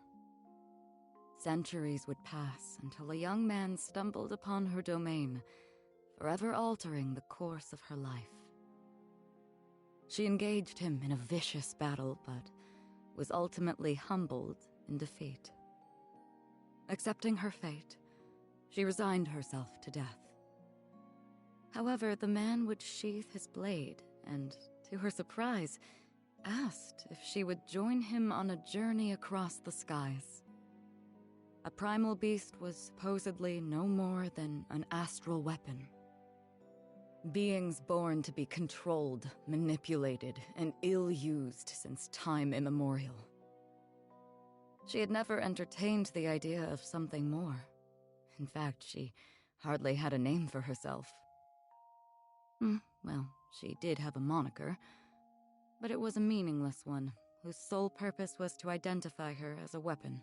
Centuries would pass until a young man stumbled upon her domain, forever altering the course of her life. She engaged him in a vicious battle, but was ultimately humbled in defeat. Accepting her fate, she resigned herself to death. However, the man would sheath his blade and, to her surprise, asked if she would join him on a journey across the skies. A primal beast was supposedly no more than an astral weapon. Beings born to be controlled, manipulated, and ill-used since time immemorial. She had never entertained the idea of something more. In fact, she hardly had a name for herself. Well, she did have a moniker, but it was a meaningless one, whose sole purpose was to identify her as a weapon.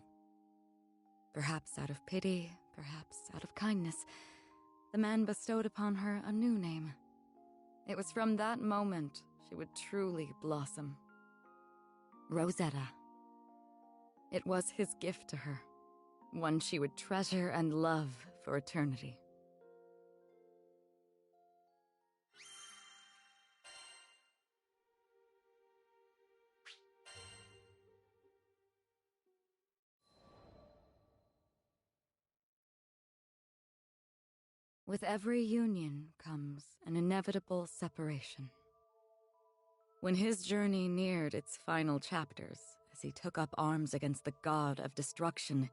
Perhaps out of pity, perhaps out of kindness, the man bestowed upon her a new name. It was from that moment she would truly blossom. Rosetta. It was his gift to her, one she would treasure and love for eternity. With every union comes an inevitable separation. When his journey neared its final chapters, as he took up arms against the god of destruction,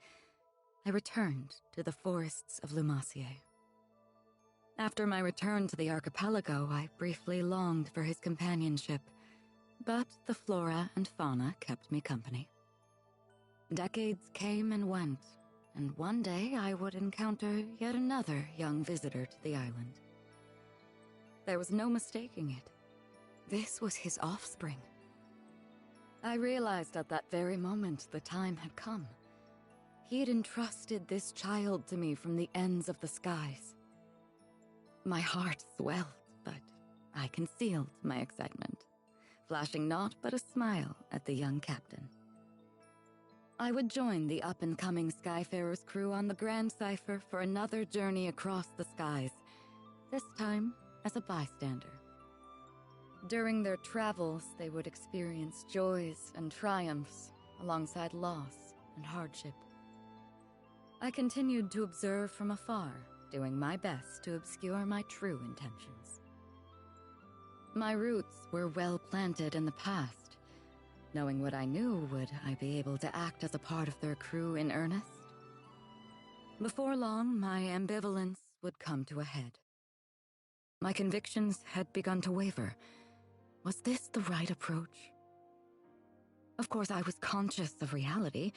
I returned to the forests of Lumassier. After my return to the archipelago, I briefly longed for his companionship, but the flora and fauna kept me company. Decades came and went, and one day I would encounter yet another young visitor to the island. There was no mistaking it. This was his offspring. I realized at that very moment the time had come. He had entrusted this child to me from the ends of the skies. My heart swelled, but I concealed my excitement, flashing naught but a smile at the young captain. I would join the up-and-coming Skyfarers crew on the Grand Cipher for another journey across the skies, this time as a bystander. During their travels, they would experience joys and triumphs alongside loss and hardship. I continued to observe from afar, doing my best to obscure my true intentions. My roots were well planted in the past. Knowing what I knew, would I be able to act as a part of their crew in earnest? Before long, my ambivalence would come to a head. My convictions had begun to waver. Was this the right approach? Of course, I was conscious of reality.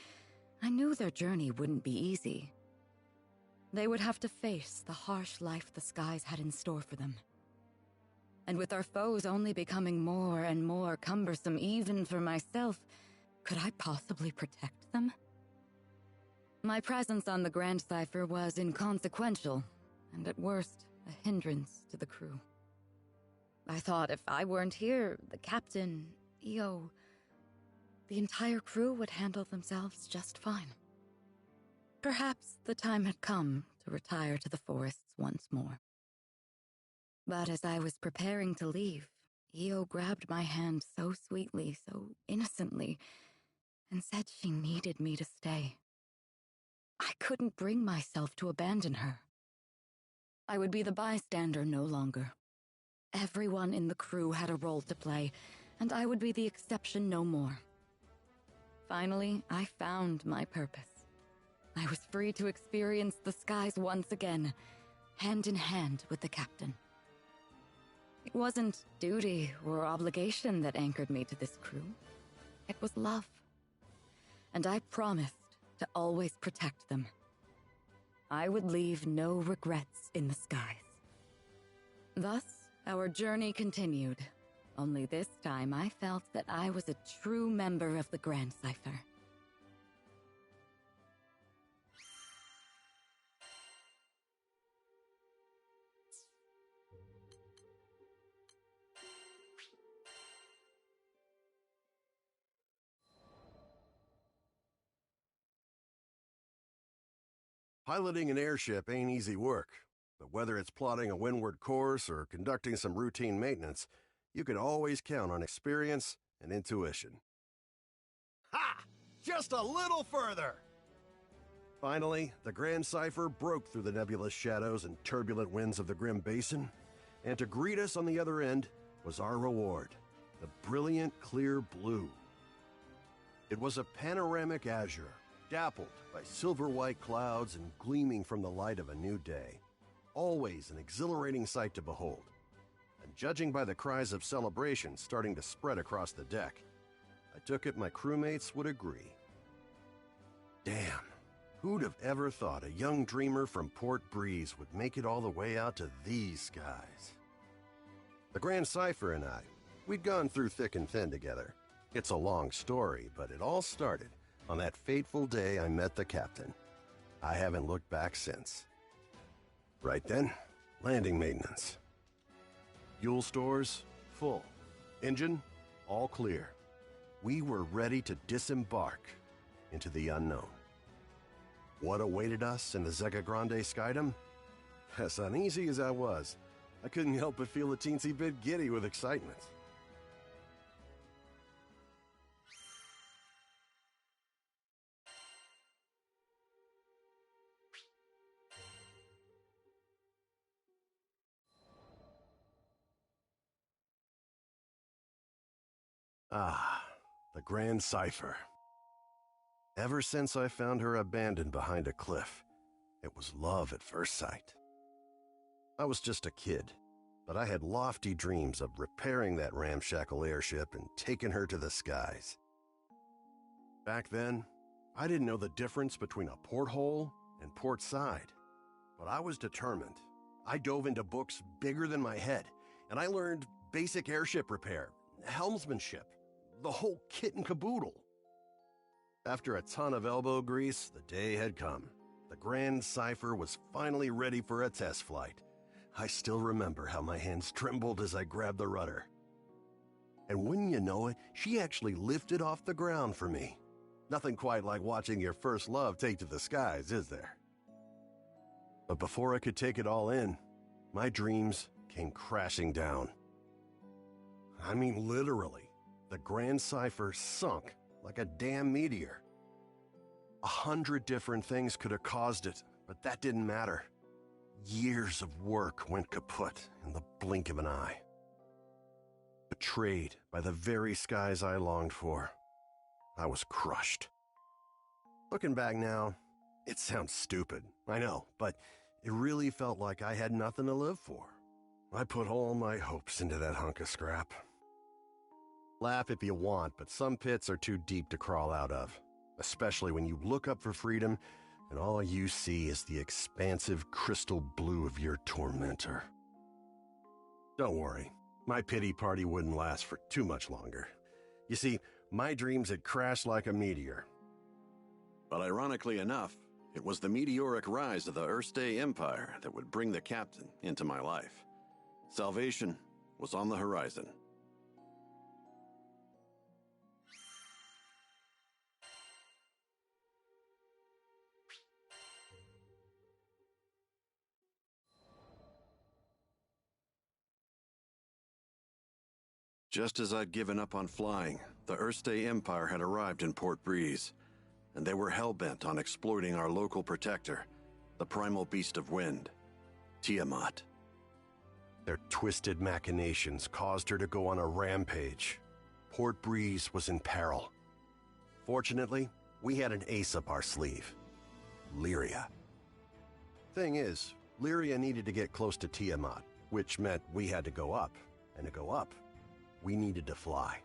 I knew their journey wouldn't be easy. They would have to face the harsh life the skies had in store for them. And with our foes only becoming more and more cumbersome even for myself, could I possibly protect them? My presence on the Grand Cipher was inconsequential, and at worst, a hindrance to the crew. I thought if I weren't here, the captain, EO, the entire crew would handle themselves just fine. Perhaps the time had come to retire to the forests once more. But as I was preparing to leave, EO grabbed my hand so sweetly, so innocently, and said she needed me to stay. I couldn't bring myself to abandon her. I would be the bystander no longer. Everyone in the crew had a role to play, and I would be the exception no more. Finally, I found my purpose. I was free to experience the skies once again, hand in hand with the captain. It wasn't duty or obligation that anchored me to this crew. It was love. And I promised to always protect them. I would leave no regrets in the skies. Thus, our journey continued. Only this time I felt that I was a true member of the Grand Cipher. Piloting an airship ain't easy work, but whether it's plotting a windward course or conducting some routine maintenance, you can always count on experience and intuition. Ha! Just a little further! Finally, the Grand Cipher broke through the nebulous shadows and turbulent winds of the Grim Basin, and to greet us on the other end was our reward, the brilliant clear blue. It was a panoramic azure, dappled by silver-white clouds and gleaming from the light of a new day. Always an exhilarating sight to behold. And judging by the cries of celebration starting to spread across the deck, I took it my crewmates would agree. Damn, who'd have ever thought a young dreamer from Port Breeze would make it all the way out to these skies? The Grand Cipher and I, we'd gone through thick and thin together. It's a long story, but it all started on that fateful day I met the captain. I haven't looked back since. Right then, landing maintenance. Fuel stores, full. Engine, all clear. We were ready to disembark into the unknown. What awaited us in the Zega Grande Skydom? As uneasy as I was, I couldn't help but feel a teensy bit giddy with excitement. Ah, the Grand Cipher. Ever since I found her abandoned behind a cliff, it was love at first sight. I was just a kid, but I had lofty dreams of repairing that ramshackle airship and taking her to the skies. Back then, I didn't know the difference between a porthole and port side, but I was determined. I dove into books bigger than my head, and I learned basic airship repair, helmsmanship, the whole kit and caboodle. After a ton of elbow grease, the day had come. The Grand Cipher was finally ready for a test flight. I still remember how my hands trembled as I grabbed the rudder. And wouldn't you know it, she actually lifted off the ground for me. Nothing quite like watching your first love take to the skies, is there? But before I could take it all in, my dreams came crashing down. I mean, literally, the Grand Cipher sunk like a damn meteor. 100 different things could have caused it, but that didn't matter. Years of work went kaput in the blink of an eye. Betrayed by the very skies I longed for, I was crushed. Looking back now, it sounds stupid, I know, but it really felt like I had nothing to live for. I put all my hopes into that hunk of scrap. Laugh if you want, but some pits are too deep to crawl out of, especially when you look up for freedom and all you see is the expansive crystal blue of your tormentor. Don't worry, my pity party wouldn't last for too much longer. You see, my dreams had crashed like a meteor. But ironically enough, it was the meteoric rise of the Erste Empire that would bring the captain into my life. Salvation was on the horizon. Just as I'd given up on flying, the Erste Empire had arrived in Port Breeze, and they were hell-bent on exploiting our local protector, the primal beast of wind, Tiamat. Their twisted machinations caused her to go on a rampage. Port Breeze was in peril. Fortunately, we had an ace up our sleeve, Lyria. Thing is, Lyria needed to get close to Tiamat, which meant we had to go up, and to go up, we needed to fly.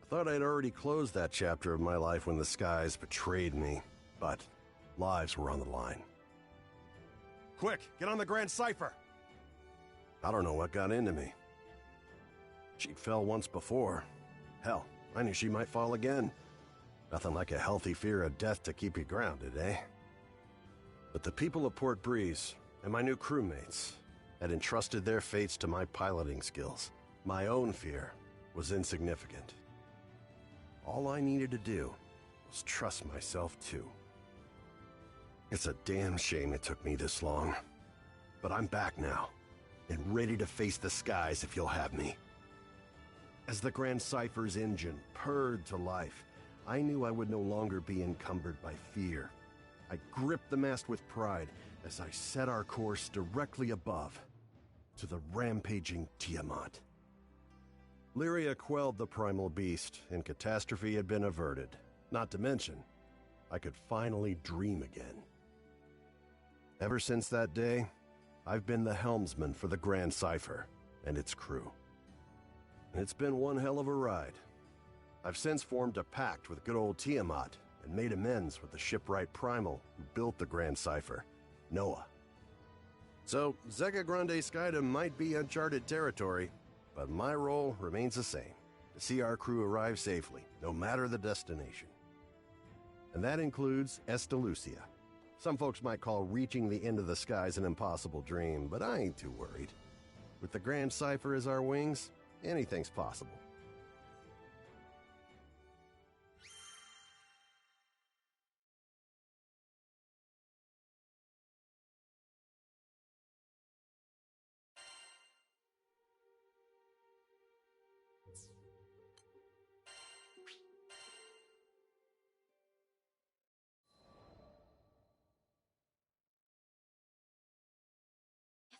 I thought I'd already closed that chapter of my life when the skies betrayed me, but lives were on the line. Quick, get on the Grand Cipher! I don't know what got into me. She fell once before. Hell, I knew she might fall again. Nothing like a healthy fear of death to keep you grounded, eh? But the people of Port Breeze and my new crewmates had entrusted their fates to my piloting skills. My own fear was insignificant. All I needed to do was trust myself too. It's a damn shame it took me this long. But I'm back now, and ready to face the skies if you'll have me. As the Grand Cipher's engine purred to life, I knew I would no longer be encumbered by fear. I gripped the mast with pride as I set our course directly above to the rampaging Tiamat. Lyria quelled the primal beast, and catastrophe had been averted. Not to mention, I could finally dream again. Ever since that day, I've been the helmsman for the Grand Cipher and its crew. And it's been one hell of a ride. I've since formed a pact with good old Tiamat and made amends with the shipwright Primal who built the Grand Cipher, Noah. So, Zega Grande Skydom might be uncharted territory, but my role remains the same, to see our crew arrive safely, no matter the destination. And that includes Estalucia. Some folks might call reaching the end of the skies an impossible dream, but I ain't too worried. With the Grand Cipher as our wings, anything's possible.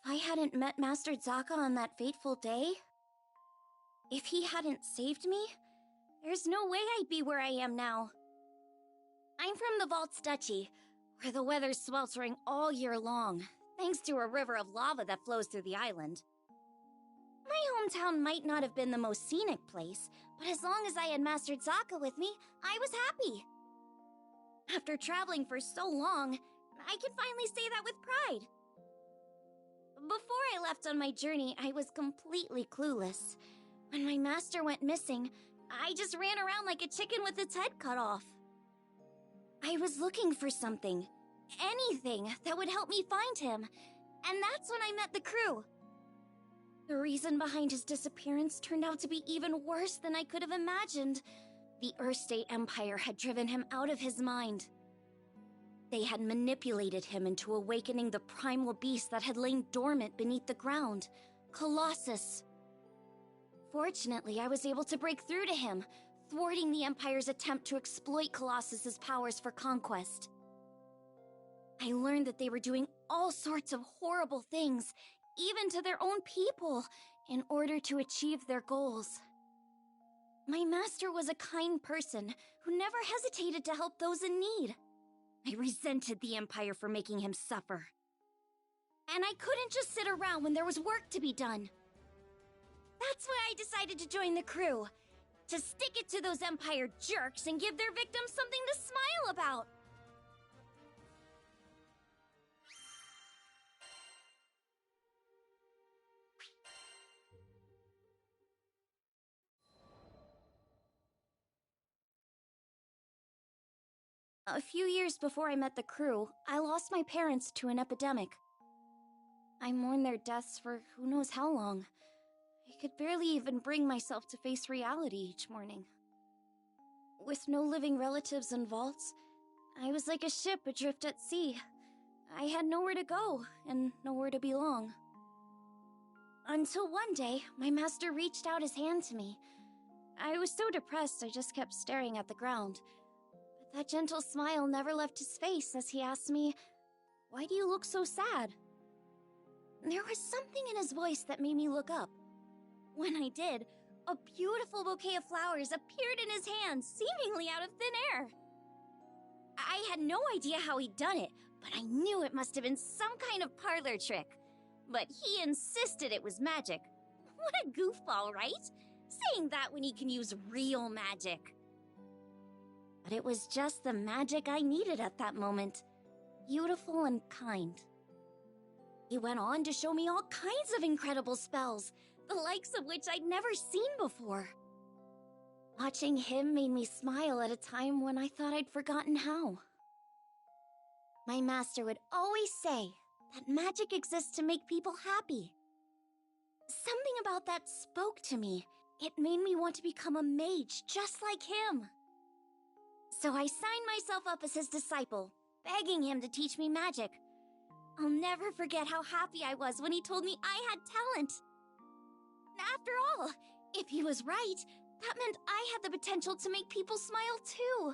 If I hadn't met Master Zaka on that fateful day, if he hadn't saved me, there's no way I'd be where I am now. I'm from the Vaults Duchy, where the weather's sweltering all year long, thanks to a river of lava that flows through the island. My hometown might not have been the most scenic place, but as long as I had Master Zaka with me, I was happy. After traveling for so long, I can finally say that with pride. Before I left on my journey, I was completely clueless. When my master went missing, I just ran around like a chicken with its head cut off. I was looking for something, anything that would help me find him, and that's when I met the crew. The reason behind his disappearance turned out to be even worse than I could have imagined. The Erste Empire had driven him out of his mind. They had manipulated him into awakening the primal beast that had lain dormant beneath the ground, Colossus. Fortunately, I was able to break through to him, thwarting the Empire's attempt to exploit Colossus's powers for conquest. I learned that they were doing all sorts of horrible things, even to their own people, in order to achieve their goals. My master was a kind person who never hesitated to help those in need. I resented the Empire for making him suffer. And I couldn't just sit around when there was work to be done. That's why I decided to join the crew. To stick it to those Empire jerks and give their victims something to smile about. A few years before I met the crew, I lost my parents to an epidemic. I mourned their deaths for who knows how long. I could barely even bring myself to face reality each morning. With no living relatives in vaults, I was like a ship adrift at sea. I had nowhere to go and nowhere to belong. Until one day, my master reached out his hand to me. I was so depressed I just kept staring at the ground. But that gentle smile never left his face as he asked me, "Why do you look so sad?" There was something in his voice that made me look up. When I did, a beautiful bouquet of flowers appeared in his hand, seemingly out of thin air. I had no idea how he'd done it, but I knew it must have been some kind of parlor trick. But he insisted it was magic. What a goofball, right? Saying that when he can use real magic. But it was just the magic I needed at that moment. Beautiful and kind. He went on to show me all kinds of incredible spells, the likes of which I'd never seen before. Watching him made me smile at a time when I thought I'd forgotten how. My master would always say that magic exists to make people happy. Something about that spoke to me. It made me want to become a mage just like him. So I signed myself up as his disciple, begging him to teach me magic. I'll never forget how happy I was when he told me I had talent. After all, if he was right, that meant I had the potential to make people smile too.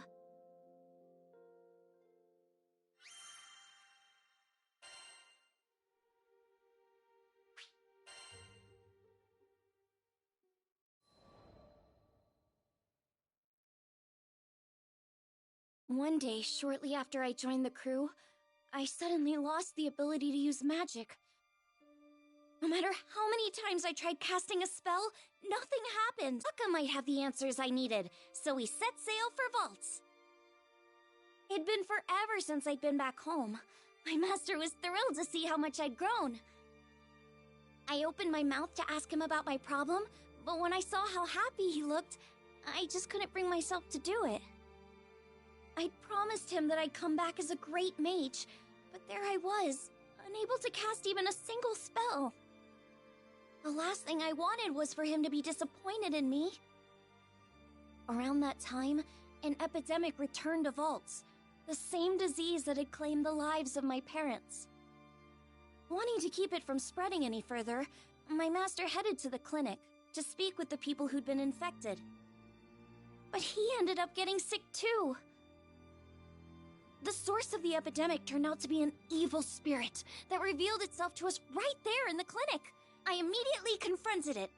One day, shortly after I joined the crew, I suddenly lost the ability to use magic. No matter how many times I tried casting a spell, nothing happened. Akka might have the answers I needed, so we set sail for Vaults. It'd been forever since I'd been back home. My master was thrilled to see how much I'd grown. I opened my mouth to ask him about my problem, but when I saw how happy he looked, I just couldn't bring myself to do it. I'd promised him that I'd come back as a great mage, but there I was, unable to cast even a single spell. The last thing I wanted was for him to be disappointed in me. Around that time, an epidemic returned to Vaults, the same disease that had claimed the lives of my parents. Wanting to keep it from spreading any further, my master headed to the clinic to speak with the people who'd been infected. But he ended up getting sick too. The source of the epidemic turned out to be an evil spirit that revealed itself to us right there in the clinic. I immediately confronted it.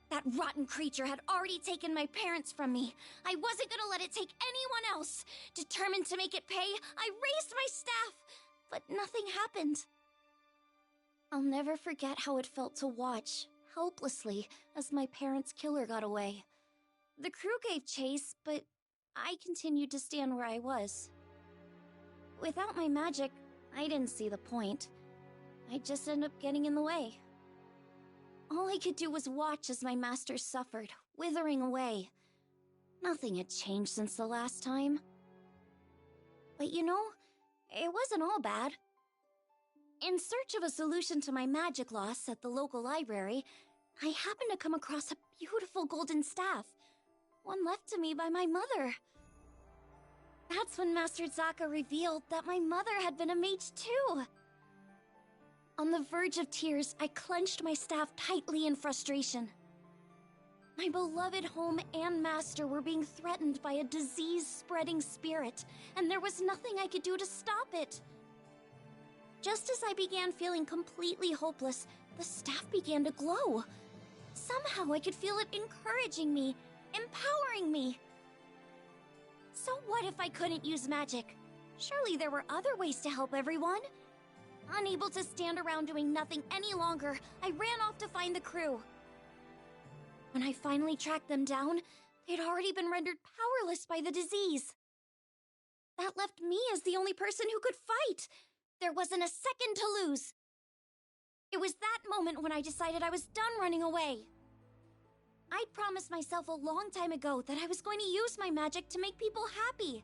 That rotten creature had already taken my parents from me. I wasn't gonna let it take anyone else. Determined to make it pay, I raised my staff, but nothing happened. I'll never forget how it felt to watch, helplessly, as my parents' killer got away. The crew gave chase, but I continued to stand where I was. Without my magic, I didn't see the point. I'd just end up getting in the way. All I could do was watch as my master suffered, withering away. Nothing had changed since the last time. But you know, it wasn't all bad. In search of a solution to my magic loss at the local library, I happened to come across a beautiful golden staff, one left to me by my mother. That's when Master Zaka revealed that my mother had been a mage too. On the verge of tears, I clenched my staff tightly in frustration. My beloved home and master were being threatened by a disease-spreading spirit, and there was nothing I could do to stop it. Just as I began feeling completely hopeless, the staff began to glow. Somehow I could feel it encouraging me, empowering me. So what if I couldn't use magic? Surely there were other ways to help everyone. Unable to stand around doing nothing any longer, I ran off to find the crew. When I finally tracked them down, they'd already been rendered powerless by the disease. That left me as the only person who could fight. There wasn't a second to lose. It was that moment when I decided I was done running away. I'd promised myself a long time ago that I was going to use my magic to make people happy.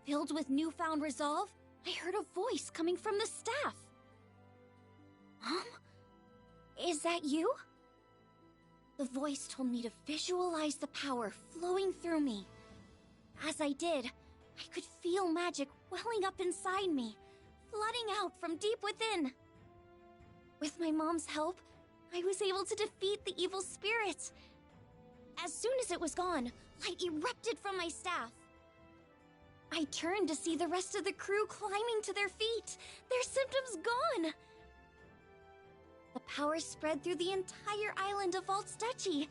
Filled with newfound resolve, I heard a voice coming from the staff. Mom? Is that you? The voice told me to visualize the power flowing through me. As I did, I could feel magic welling up inside me, flooding out from deep within. With my mom's help, I was able to defeat the evil spirit. As soon as it was gone, light erupted from my staff. I turned to see the rest of the crew climbing to their feet, their symptoms gone. The power spread through the entire island of Valtstechi,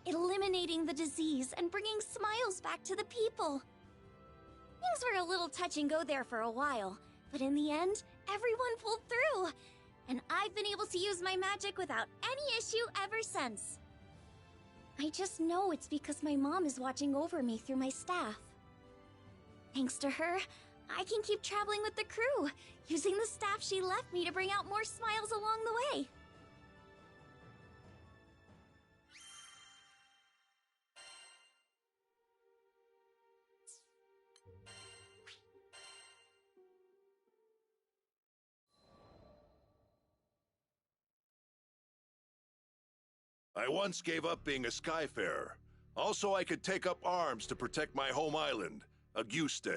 eliminating the disease and bringing smiles back to the people. Things were a little touch and go there for a while, but in the end, everyone pulled through, and I've been able to use my magic without any issue ever since. I just know it's because my mom is watching over me through my staff. Thanks to her, I can keep traveling with the crew, using the staff she left me to bring out more smiles along the way. I once gave up being a Skyfarer. Also, I could take up arms to protect my home island, Auguste.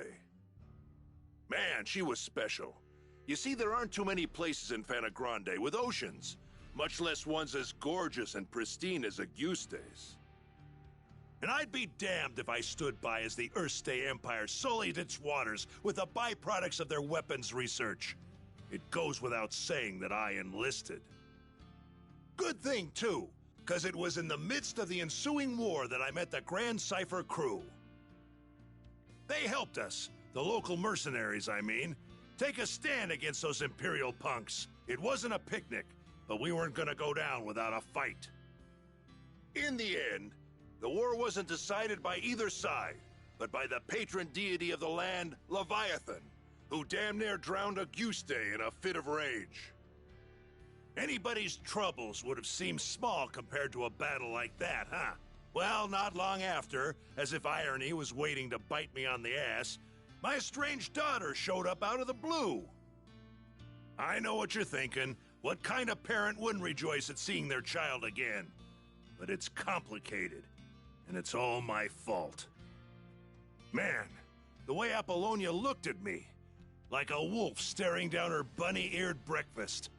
Man, she was special. You see, there aren't too many places in Fanagrande with oceans, much less ones as gorgeous and pristine as Auguste's. And I'd be damned if I stood by as the Erste Empire sullied its waters with the byproducts of their weapons research. It goes without saying that I enlisted. Good thing, too, because it was in the midst of the ensuing war that I met the Grand Cypher crew. They helped us, the local mercenaries, I mean, take a stand against those Imperial punks. It wasn't a picnic, but we weren't gonna go down without a fight. In the end, the war wasn't decided by either side, but by the patron deity of the land, Leviathan, who damn near drowned Auguste in a fit of rage. Anybody's troubles would have seemed small compared to a battle like that, huh? Well, not long after, as if irony was waiting to bite me on the ass, my estranged daughter showed up out of the blue. I know what you're thinking. What kind of parent wouldn't rejoice at seeing their child again? But it's complicated, and it's all my fault. Man, the way Apollonia looked at me, like a wolf staring down her bunny-eared breakfast.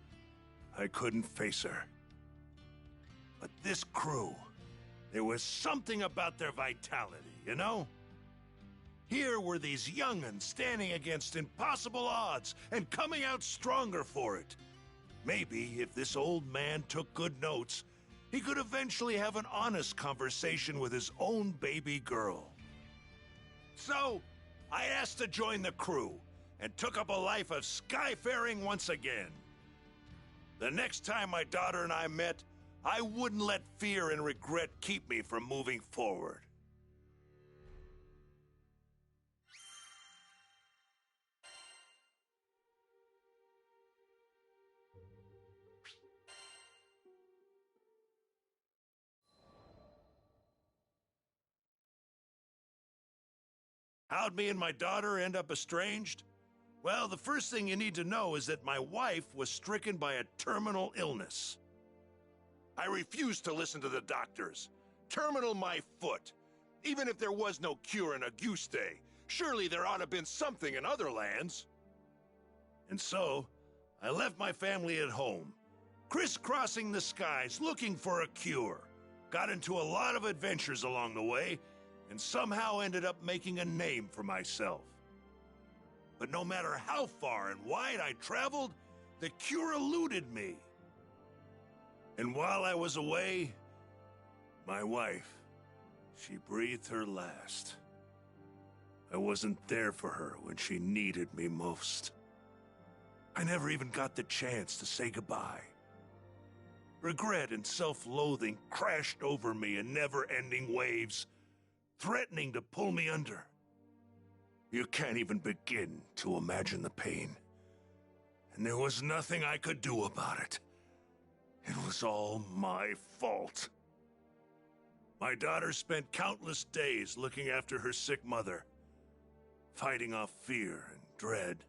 I couldn't face her. But this crew, there was something about their vitality, you know? Here were these young'uns standing against impossible odds and coming out stronger for it. Maybe if this old man took good notes, he could eventually have an honest conversation with his own baby girl. So, I asked to join the crew and took up a life of skyfaring once again. The next time my daughter and I met, I wouldn't let fear and regret keep me from moving forward. How'd me and my daughter end up estranged? Well, the first thing you need to know is that my wife was stricken by a terminal illness. I refused to listen to the doctors. Terminal my foot. Even if there was no cure in Auguste, Surely there ought to have been something in other lands. And so, I left my family at home, crisscrossing the skies looking for a cure. Got into a lot of adventures along the way, and somehow ended up making a name for myself. But no matter how far and wide I traveled, the cure eluded me. And while I was away, my wife, she breathed her last. I wasn't there for her when she needed me most. I never even got the chance to say goodbye. Regret and self-loathing crashed over me in never-ending waves, threatening to pull me under. You can't even begin to imagine the pain. And there was nothing I could do about it. It was all my fault. My daughter spent countless days looking after her sick mother, fighting off fear and dread.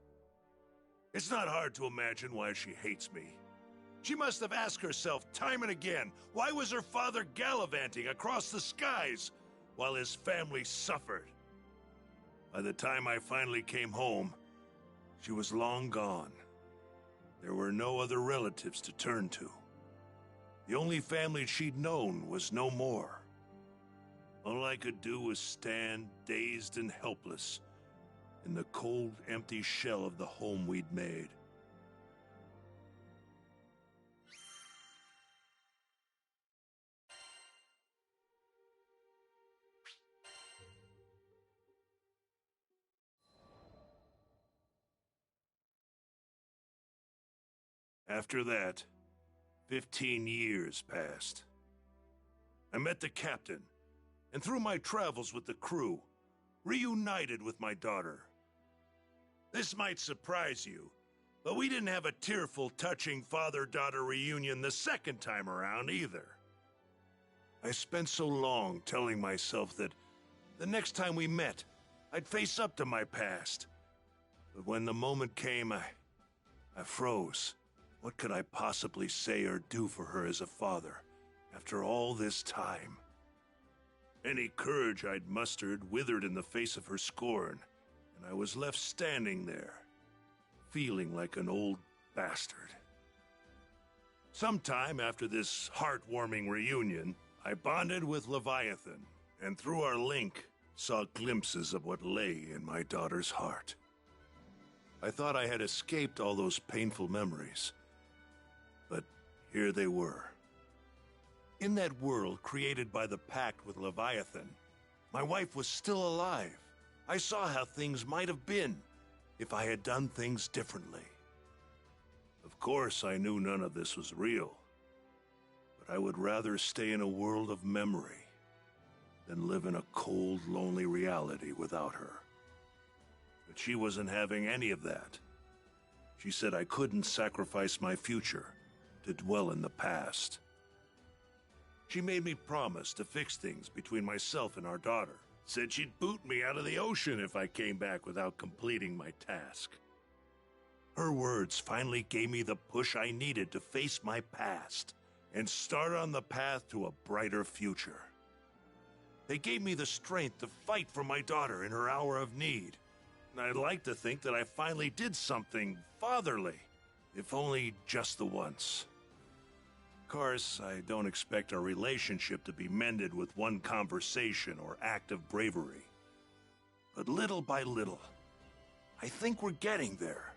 It's not hard to imagine why she hates me. She must have asked herself time and again, why was her father gallivanting across the skies while his family suffered? By the time I finally came home, she was long gone. There were no other relatives to turn to. The only family she'd known was no more. All I could do was stand, dazed and helpless, in the cold, empty shell of the home we'd made. After that, 15 years passed. I met the captain, and through my travels with the crew, reunited with my daughter. This might surprise you, but we didn't have a tearful, touching father-daughter reunion the second time around either. I spent so long telling myself that the next time we met, I'd face up to my past. But when the moment came, I froze. What could I possibly say or do for her as a father, after all this time? Any courage I'd mustered withered in the face of her scorn, and I was left standing there, feeling like an old bastard. Sometime after this heartwarming reunion, I bonded with Leviathan, and through our link, saw glimpses of what lay in my daughter's heart. I thought I had escaped all those painful memories. But here they were. In that world created by the pact with Leviathan, my wife was still alive. I saw how things might have been if I had done things differently. Of course, I knew none of this was real, but I would rather stay in a world of memory than live in a cold, lonely reality without her. But she wasn't having any of that. She said I couldn't sacrifice my future to dwell in the past. She made me promise to fix things between myself and our daughter. Said she'd boot me out of the ocean if I came back without completing my task. Her words finally gave me the push I needed to face my past and start on the path to a brighter future. They gave me the strength to fight for my daughter in her hour of need. And I'd like to think that I finally did something fatherly, if only just the once. Of course, I don't expect our relationship to be mended with one conversation or act of bravery. But little by little, I think we're getting there.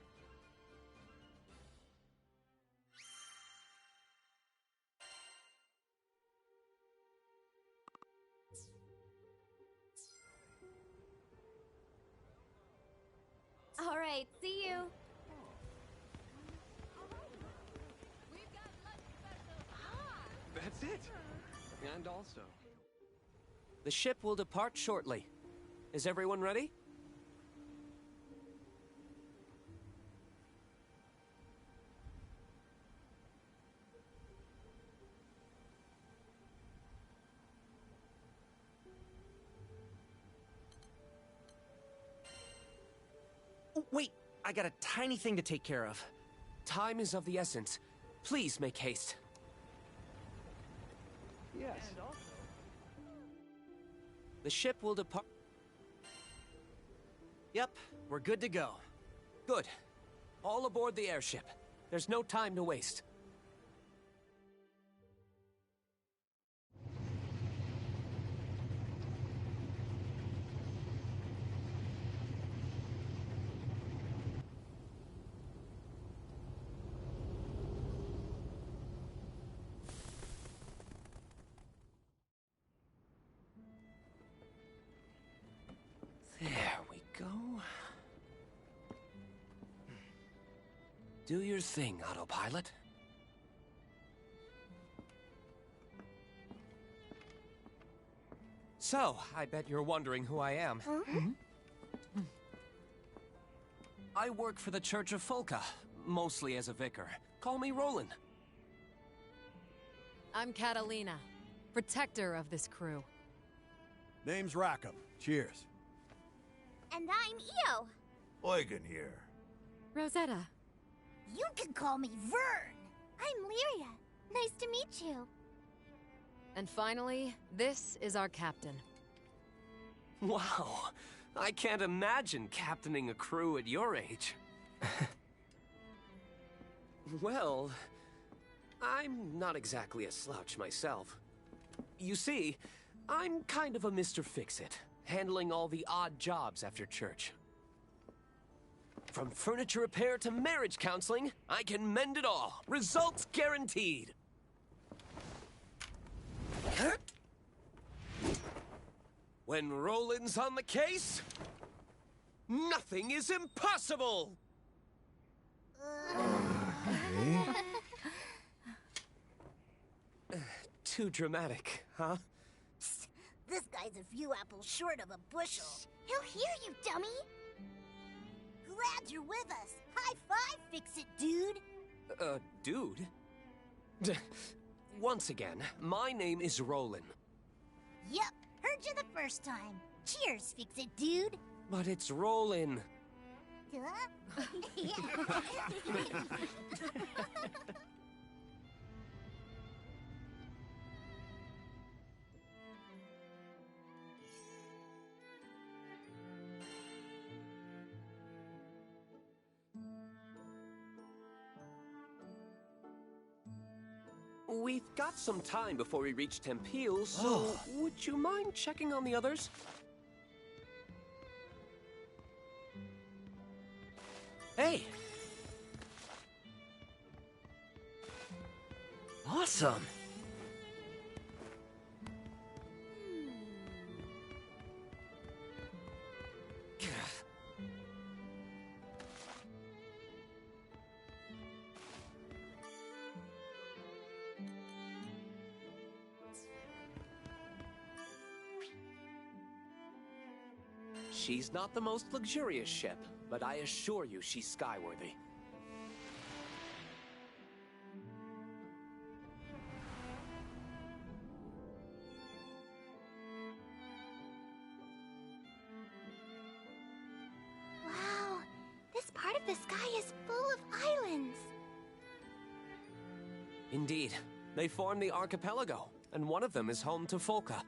All right, see you. That's it. And also, the ship will depart shortly. Is everyone ready? Oh, wait, I got a tiny thing to take care of. Time is of the essence. Please make haste. yes. The ship will depart. Yep, we're good to go. Good. All aboard the airship. There's no time to waste. There we go. Do your thing, autopilot. So, I bet you're wondering who I am. I work for the Church of Folka, mostly as a vicar. Call me Roland. I'm Catalina, protector of this crew. Name's Rackham. Cheers. And I'm Io. Eugen here. Rosetta. You can call me Vern. I'm Lyria. Nice to meet you. And finally, this is our captain. Wow, I can't imagine captaining a crew at your age. Well, I'm not exactly a slouch myself. You see, I'm kind of a Mr. Fix-It, handling all the odd jobs after church. From furniture repair to marriage counseling, I can mend it all. Results guaranteed. When Roland's on the case, nothing is impossible! Too dramatic, huh? This guy's a few apples short of a bushel. He'll hear you, dummy! Glad you're with us. High five, Fix-It, dude! Dude? Once again, my name is Roland. Yep, heard you the first time. Cheers, Fix-It, dude! But it's Roland. Huh? We've got some time before we reach Tempeel, so would you mind checking on the others? Hey! Awesome! She's not the most luxurious ship, but I assure you she's skyworthy. Wow, this part of the sky is full of islands. Indeed. They form the archipelago, and one of them is home to Folka.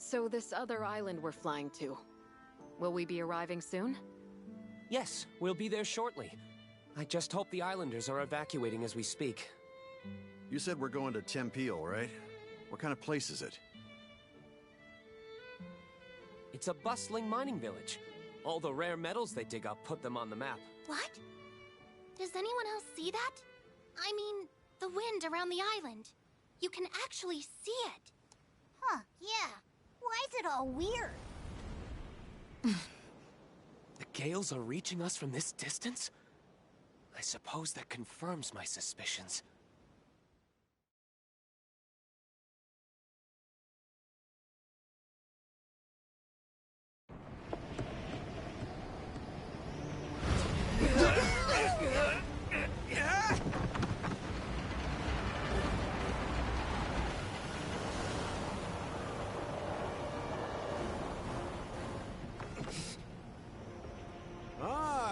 So this other island we're flying to, will we be arriving soon? Yes, we'll be there shortly. I just hope the islanders are evacuating as we speak. You said we're going to Tempeel, right? What kind of place is it? It's a bustling mining village. All the rare metals they dig up put them on the map. What? Does anyone else see that? I mean, the wind around the island. You can actually see it. Huh, yeah. Why is it all weird? The gales are reaching us from this distance? I suppose that confirms my suspicions.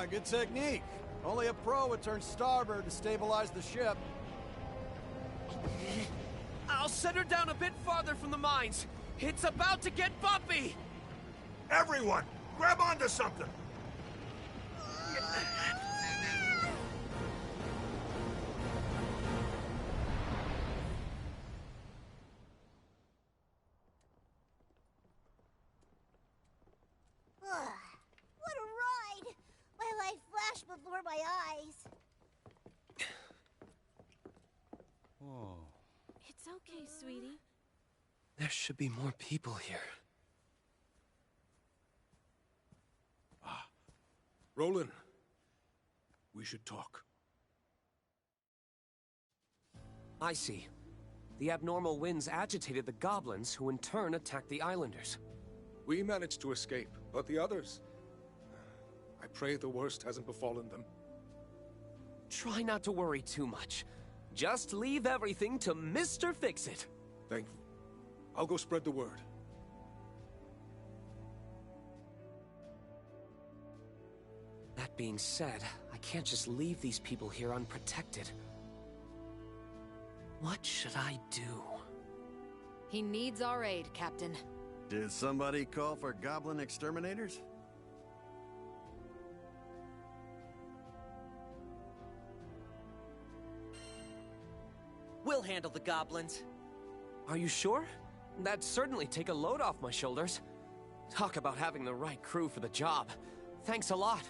Good technique. Only a pro would turn starboard to stabilize the ship. I'll set her down a bit farther from the mines. It's about to get bumpy! Everyone, Grab onto something! What a ride! My life flashed before my eyes. Oh. It's okay, sweetie. There should be more people here. Roland, we should talk. I see. The abnormal winds agitated the goblins, who in turn attacked the islanders. We managed to escape, but the others... I pray the worst hasn't befallen them. Try not to worry too much. Just leave everything to Mr. Fix-It. Thank you. I'll go spread the word. That being said, I can't just leave these people here unprotected. What should I do? He needs our aid, Captain. Did somebody call for goblin exterminators? We'll handle the goblins. Are you sure? That'd certainly take a load off my shoulders. Talk about having the right crew for the job. Thanks a lot.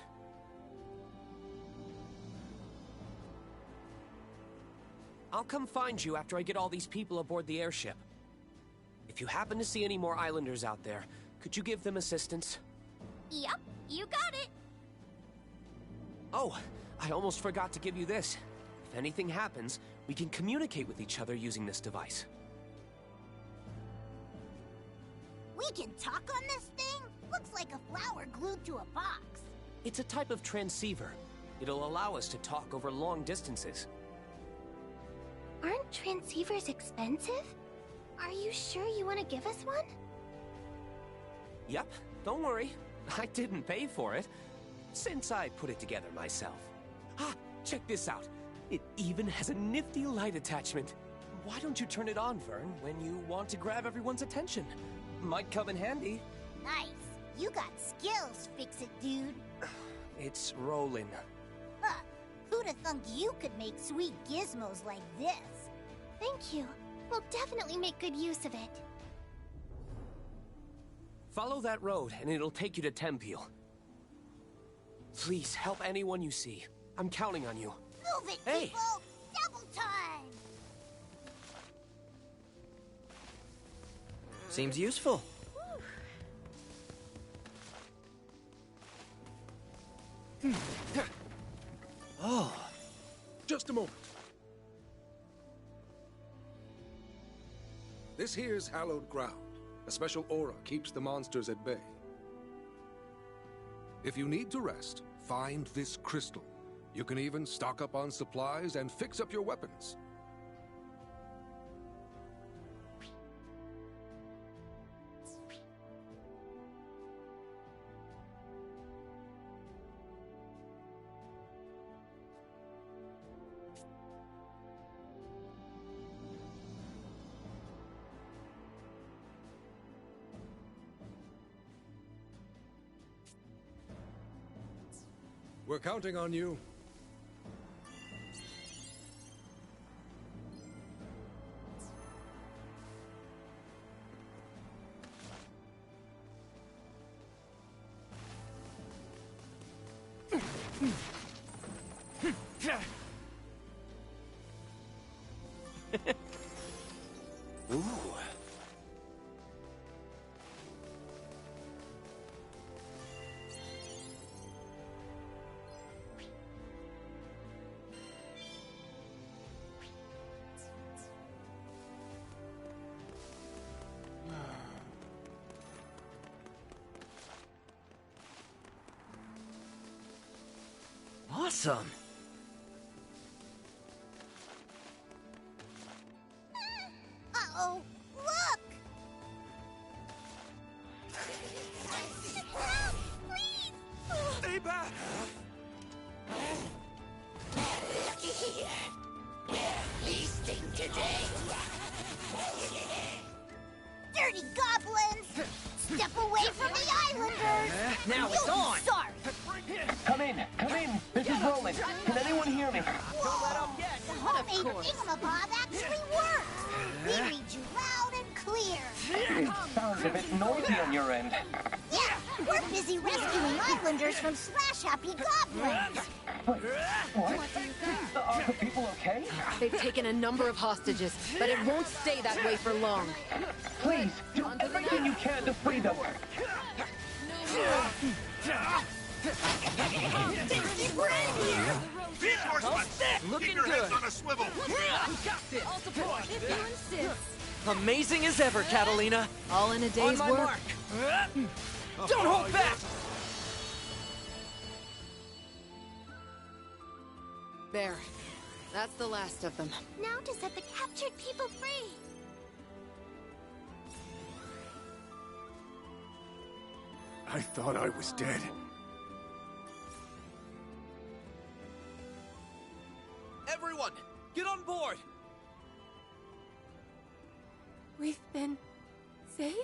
I'll come find you after I get all these people aboard the airship. If you happen to see any more islanders out there, could you give them assistance? Yep, you got it. Oh, I almost forgot to give you this. If anything happens, we can communicate with each other using this device. We can talk on this thing? Looks like a flower glued to a box. It's a type of transceiver. It'll allow us to talk over long distances. Aren't transceivers expensive? Are you sure you want to give us one? Yep, don't worry. I didn't pay for it, since I put it together myself. Ah, check this out. It even has a nifty light attachment. Why don't you turn it on, Vern, when you want to grab everyone's attention? Might come in handy. Nice. You got skills, Fix-It dude. It's rolling. Huh. Who'da thunk you could make sweet gizmos like this? Thank you. We'll definitely make good use of it. Follow that road, and it'll take you to Tempeel. Please, help anyone you see. I'm counting on you. Move it, hey. people! Double time! Seems useful. Oh. Just a moment. This here's hallowed ground. A special aura keeps the monsters at bay. If you need to rest, find this crystal. You can even stock up on supplies and fix up your weapons. We're counting on you. Ooh. Awesome. Uh-oh, look! Help, please! Stay back! Looky here. We're feasting today. Dirty goblins! Step away from the islanders! Now it's on! Sorry! Come in, come in. This is Roland. Can anyone hear me? Whoa! The homemade thingamabob actually works! We read you loud and clear! Sounds a bit noisy on your end. Yeah, we're busy rescuing islanders from slash-happy goblins! Wait, what? Are the people okay? They've taken a number of hostages, but it won't stay that way for long. Please, do everything you can to free them. We're in here! Keep your heads on a swivel! I'll support if you insist. Amazing as ever, Catalina. All in a day's On my work. mark. Don't hold back! There. That's the last of them. Now to set the captured people free. I thought I was dead. Everyone, get on board! We've been safe?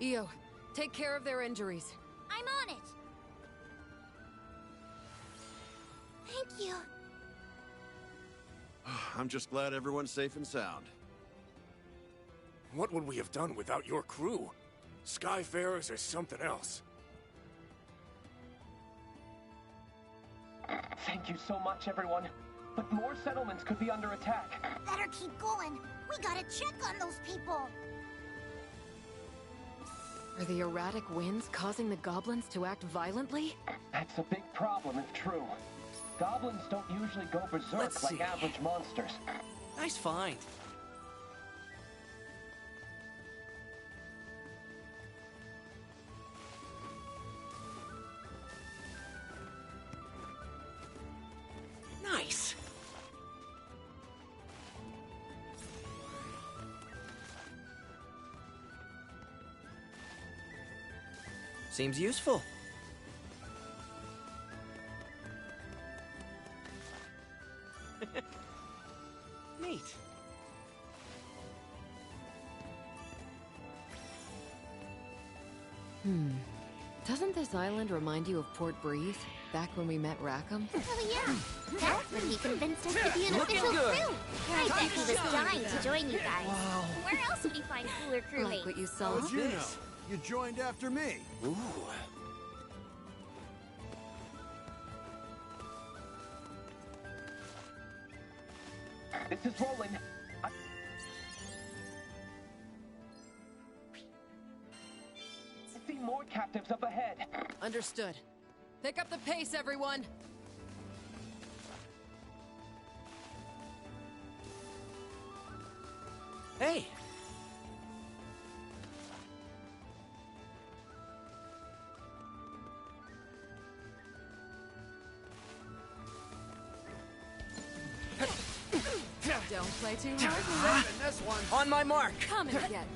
Io, take care of their injuries. I'm on it. Thank you. I'm just glad everyone's safe and sound. What would we have done without your crew? Skyfarers are something else. Thank you so much, everyone. But more settlements could be under attack. Better keep going. We gotta check on those people. Are the erratic winds causing the goblins to act violently? That's a big problem if true. Goblins don't usually go berserk Let's like see. average monsters. Nice find. Nice. Seems useful. Neat. Doesn't this island remind you of Port Breeze, back when we met Rackham? Oh yeah, that's when he convinced us to be an Looking official good. crew. I bet he was dying to join you guys. Wow. Where else would he find cooler crewmates? Like what you saw? How'd you know? You joined after me. Ooh. This is Roland. I see more captives up ahead. Understood. Pick up the pace, everyone! Hey! Don't play too hard. This one. On my mark. Come and get.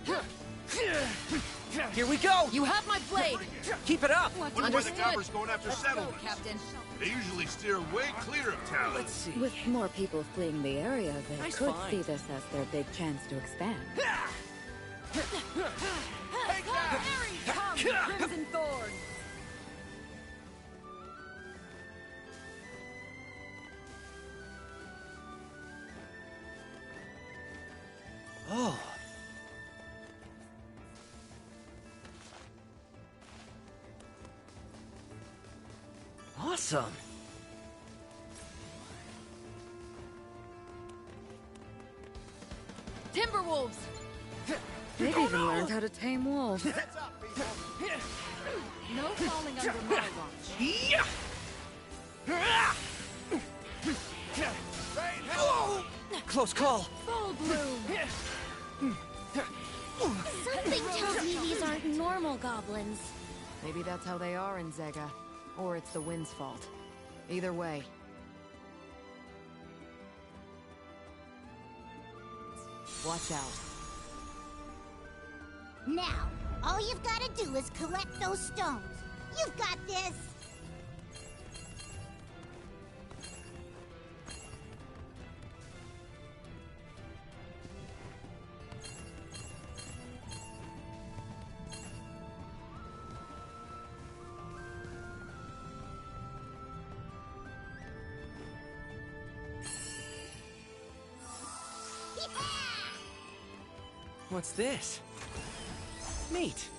Here we go. You have my blade. Keep it up. Wonder why the Understood. gobbers going after Let's go, settlements. Captain. They usually steer way clear of town. Let's see. With more people fleeing the area, they Nice could find. see this as their big chance to expand. Here he comes, Crimson Thorn. Oh. Awesome. Timberwolves. They've even learned how to tame wolves. No falling under my watch. Close call. Full bloom. Something tells me these aren't normal goblins. Maybe that's how they are in Zega. Or it's the wind's fault. Either way. Watch out. Now, all you've got to do is collect those stones. You've got this. What's this? Neat.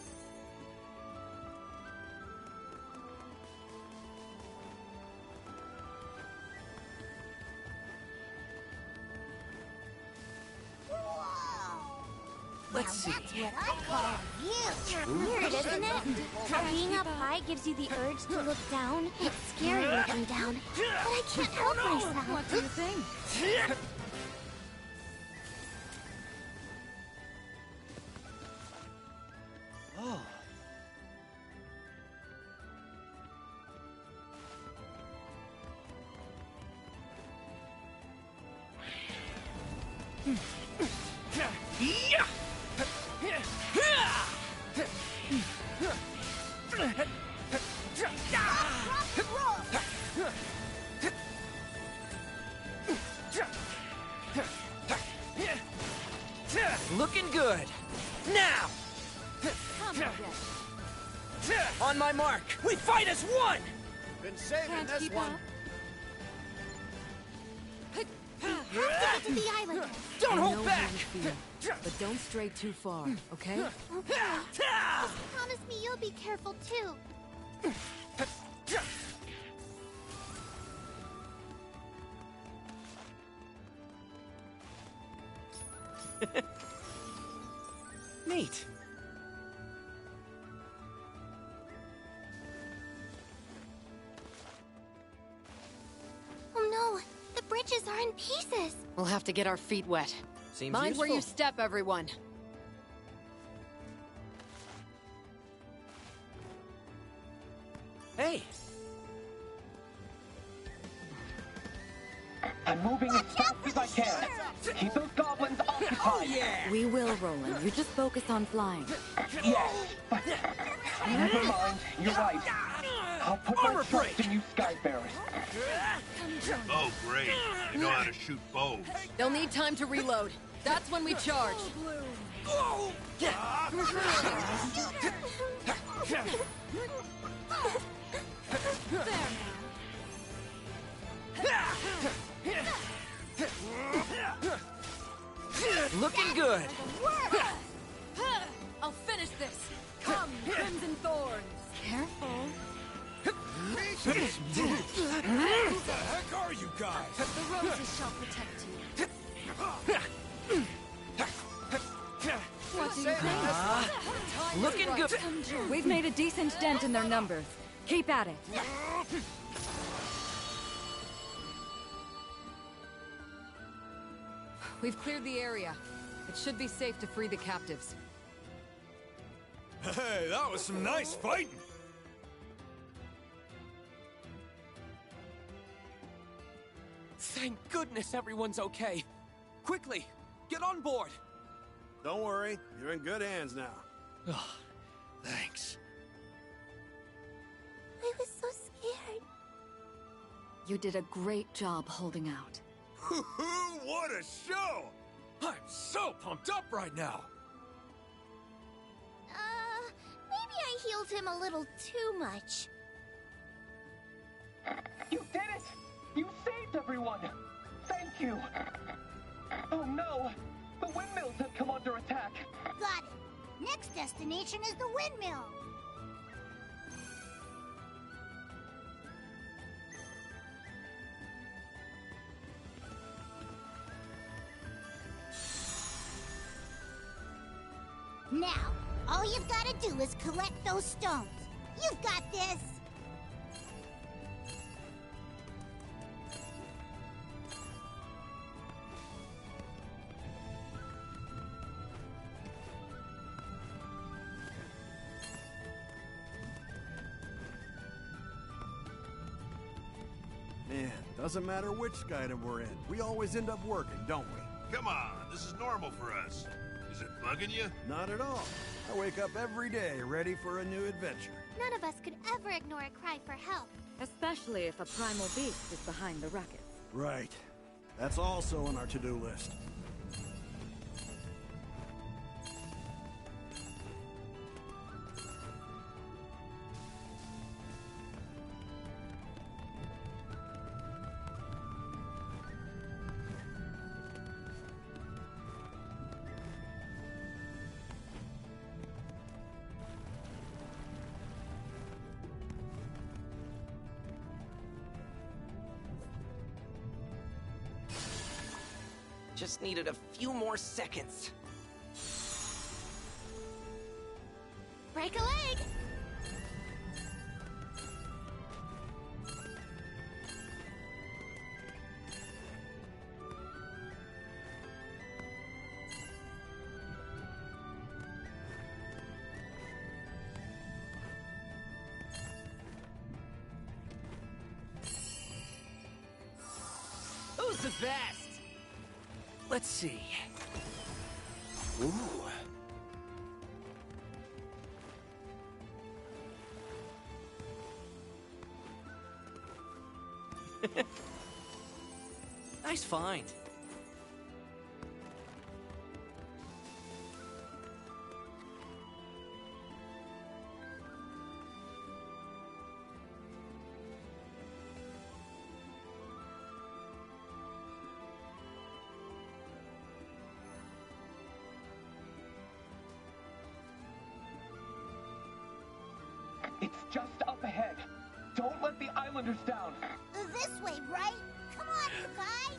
Let's see. That's what I call you. Weird, isn't it? Being up high gives you the urge to look down. It's scary looking down, but I can't help myself. What do you think? Oh. Looking good. Now! On my mark, we fight as one! Been saving Can't this keep one. up. Have to get to the island. Don't I hold know back! how you feel, but don't stray too far, okay? Okay. Just promise me you'll be careful too. Neat. Oh no, the bridges are in pieces. We'll have to get our feet wet. Seems Mind useful. where you step, everyone. Hey! I'm moving as fast as I can. Keep those goblins occupied. We will, Roland. You just focus on flying. Yes, but never mind. You're right. I'll put my trust in you, Skyfarers. Oh, great. They know how to shoot bows. They'll need time to reload. That's when we charge. Looking good. I'll finish this. Come, Crimson Thorns. Careful. Who the heck are you guys? The roses shall protect you. What do you think? Looking good. We've made a decent dent in their numbers. Keep at it. We've cleared the area. It should be safe to free the captives. Hey, that was some nice fighting. Thank goodness everyone's okay. Quickly, get on board. Don't worry, you're in good hands now. Oh, thanks. I was so scared. You did a great job holding out. What a show! I'm so pumped up right now. Maybe I healed him a little too much. You did it! You saved everyone! Thank you! Oh no! The windmills have come under attack! Got it. Next destination is the windmill. Now, all you've got to do is collect those stones. You've got this. Man, doesn't matter which Skydom we're in. We always end up working, don't we? Come on, this is normal for us. Is it bugging you? Not at all. I wake up every day ready for a new adventure. None of us could ever ignore a cry for help. Especially if a primal beast is behind the racket. Right. That's also on our to-do list. Just needed a few more seconds. Break a leg! Who's the best? Let's see. Ooh. Nice find. It's just up ahead. Don't let the islanders down. This way, right? Come on, you guys!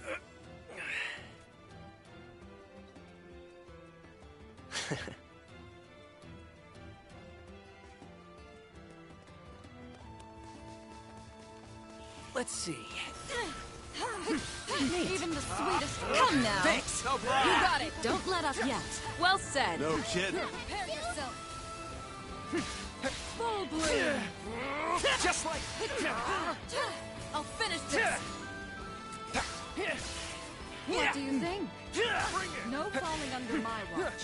Let's see. Even the sweetest. Come now. Thanks. You got it. Don't let up yet. Well said. No kidding. Prepare yourself. Full bloom. Just like. I'll finish this. What do you think? No falling under my watch.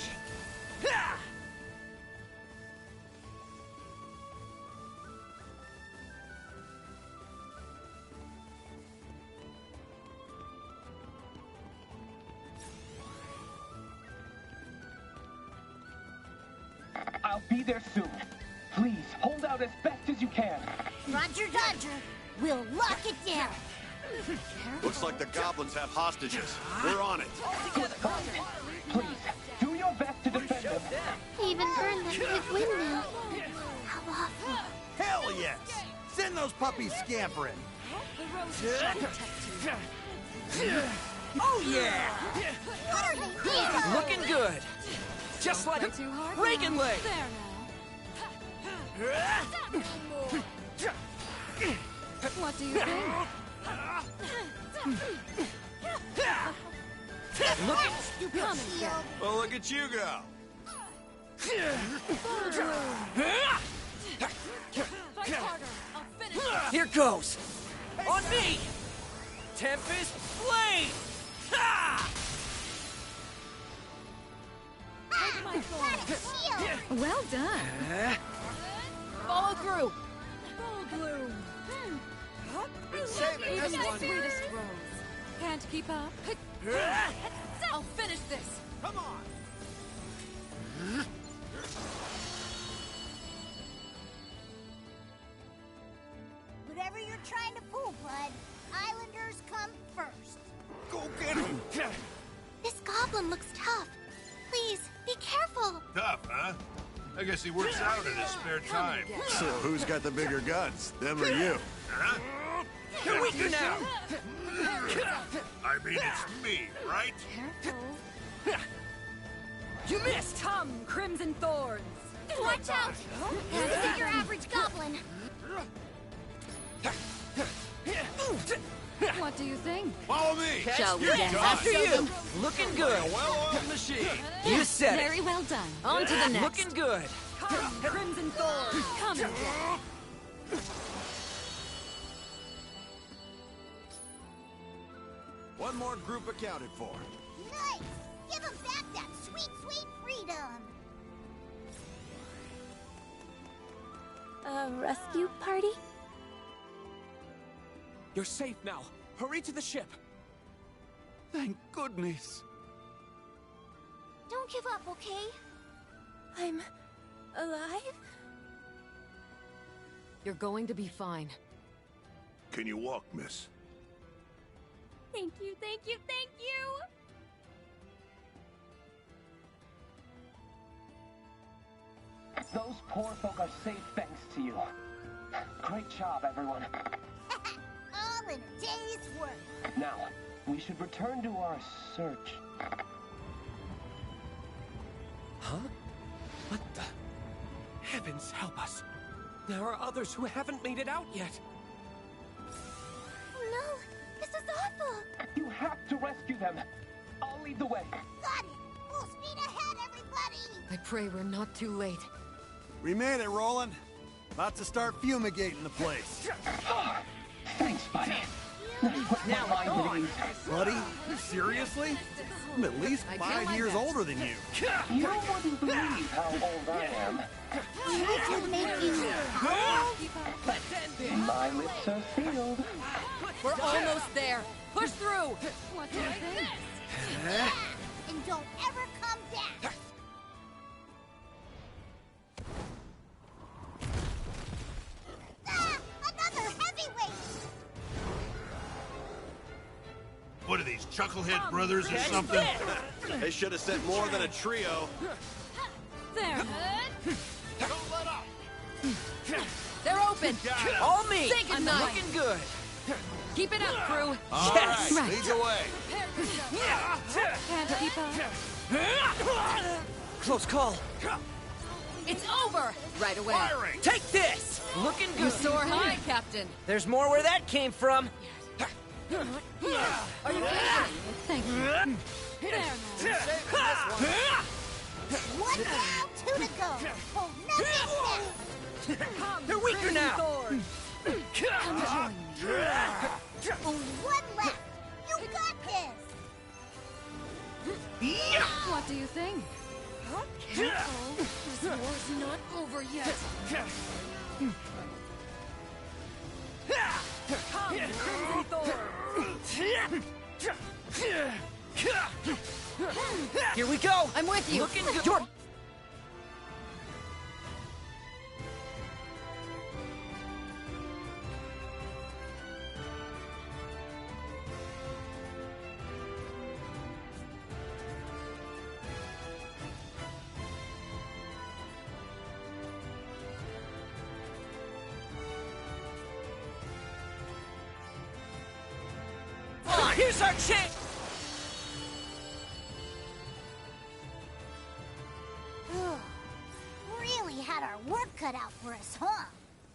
I'll be there soon. Please, hold out as best as you can. Roger Dodger, we'll lock it down. Looks like the goblins have hostages. We're on it. Please, do your best to defend them. Even burned that big windmill. How awful. Hell yes! Send those puppies scampering. Oh yeah! What are you doing? Looking good. Just like Too hard Reagan now. leg. There now. What do you think? Look at You coming, girl. Well, look at you go. Fight harder. I'll finish this. Here goes. On me. Tempest Blade. Ha! Take my thorn. Well done. Follow through. Full bloom. Even the sweetest rose. Can't keep up. I'll finish this. Come on! Whatever you're trying to pull, bud, Islanders come first. Go get him! This goblin looks tough. Please, be careful. Tough, huh? I guess he works out in his spare time. So who's got the bigger guns, them or you? Huh? You're weaker now. I mean, it's me, right? Careful. You missed. Come, Crimson Thorns. Watch out! Can't be your average goblin. What do you think? Follow me. Shall we You're dance? done. After you. Looking good. Well-oiled machine. You said it. Very well done. On to the next. Looking good. Come, Crimson Thorns. Come and get. One more group accounted for. Nice! Give him back that sweet, sweet freedom! A rescue party? You're safe now. Hurry to the ship. Thank goodness. Don't give up, okay? I'm alive? You're going to be fine. Can you walk, miss? Thank you, thank you, thank you! Those poor folk are safe thanks to you. Great job, everyone. All in a day's work. Now, We should return to our search. Huh? What the? Heavens help us. There are others who haven't made it out yet. No, this is awful. You have to rescue them. I'll lead the way. Got it! Full speed ahead, everybody! I pray we're not too late. We made it, Roland. About to start fumigating the place. Thanks, buddy. Now, Buddy? Seriously? I'm at least 5 years older than you. You wouldn't believe how old I am. We can make you My lips are sealed. We're almost there. Push through. What is this? And don't ever come back. Another heavyweight. What are these, Chucklehead Brothers or something? They should have sent more than a trio. There. Don't let up! They're open. All me! Say goodnight. I'm looking good! Keep it up, crew. Yes! Right. Lead the way. Can't keep up. Close call. It's over. Right away. Firing! Take this! Looking good. You soar high, Captain. There's more where that came from. Are you kidding? Thank you. There now. One down, two to go. Oh, nothing left. They're weaker now. Oh, one left. You got this. What do you think? Careful. This war's not over yet. Come, Crimson Thorn. Here we go! I'm with you. Looking good. Here's our chance! Really had our work cut out for us, huh?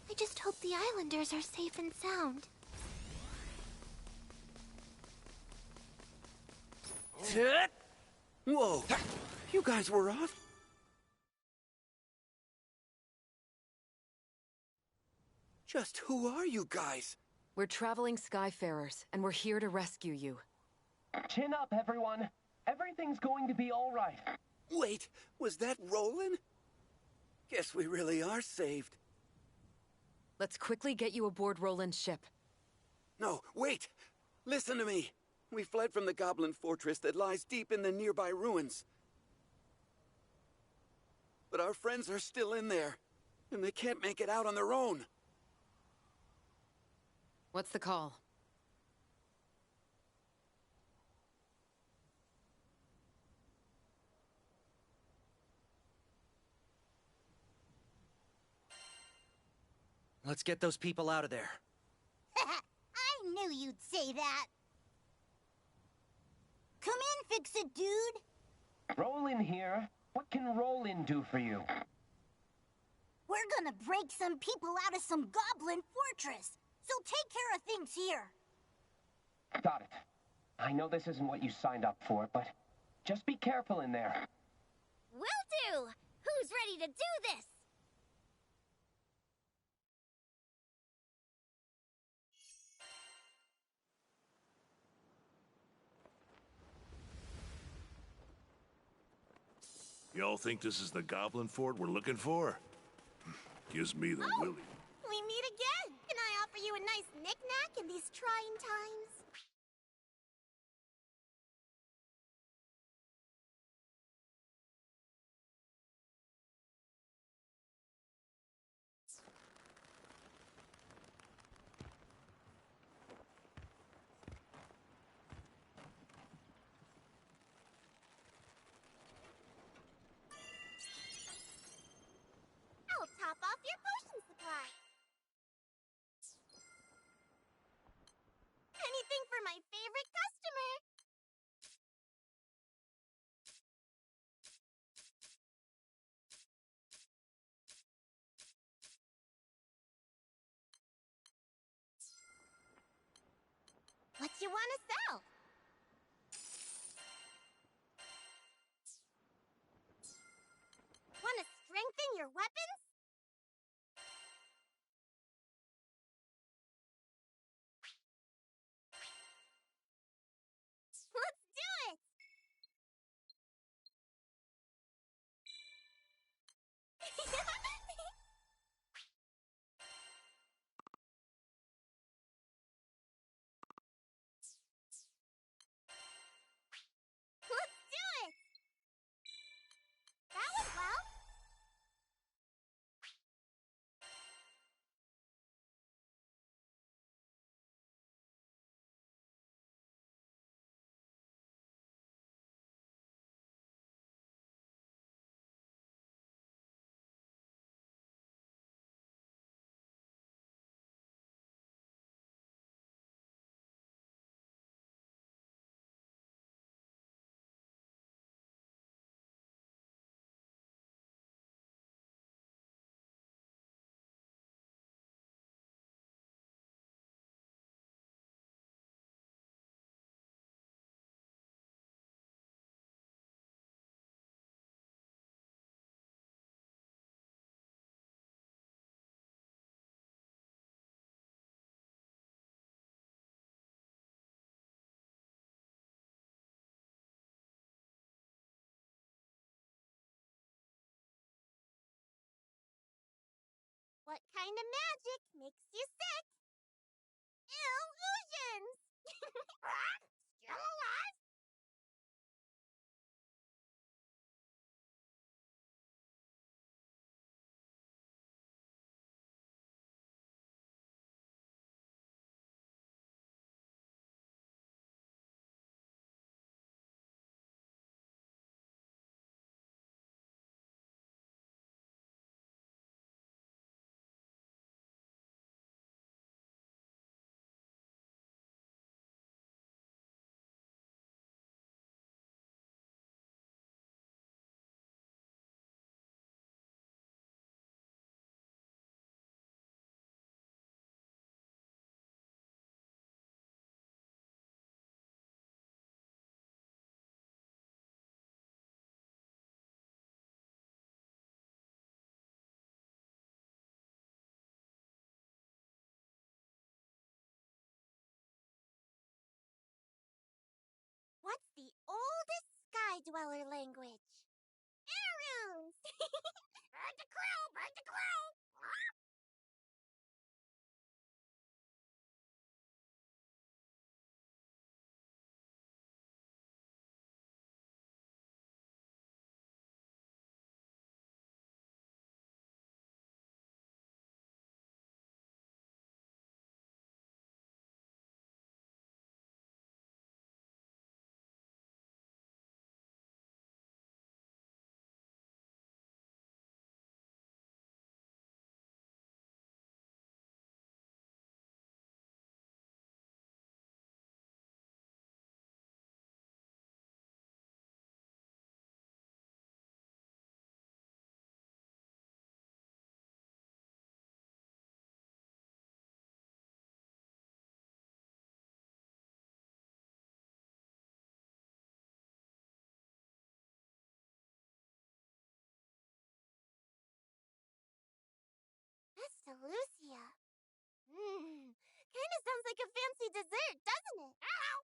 I just hope the islanders are safe and sound. Whoa! You guys were off? Just who are you guys? We're traveling Skyfarers, and we're here to rescue you. Chin up, everyone. Everything's going to be all right. Wait, was that Roland? Guess we really are saved. Let's quickly get you aboard Roland's ship. No, wait! Listen to me! We fled from the Goblin Fortress that lies deep in the nearby ruins. But our friends are still in there, and they can't make it out on their own. What's the call? Let's get those people out of there. I knew you'd say that. Come in, Fix-It Dude. Roland here. What can Roland do for you? We're gonna break some people out of some Goblin Fortress. So take care of things here. Got it. I know this isn't what you signed up for, but just be careful in there. Will do! Who's ready to do this? Y'all think this is the Goblin Fort we're looking for? Gives me the willy. We meet again! Can I offer you a nice knick-knack in these trying times? I'll top off your potion supply. want to sell? Want to strengthen your weapons? Let's do it! Let's do it! That went well. What kind of magic makes you sick? Illusions! Still alive? What's the oldest Sky Dweller language? Air-runes! Bird the crow! Bird the crow! Mr. Lucia. Kinda sounds like a fancy dessert, doesn't it? Ow!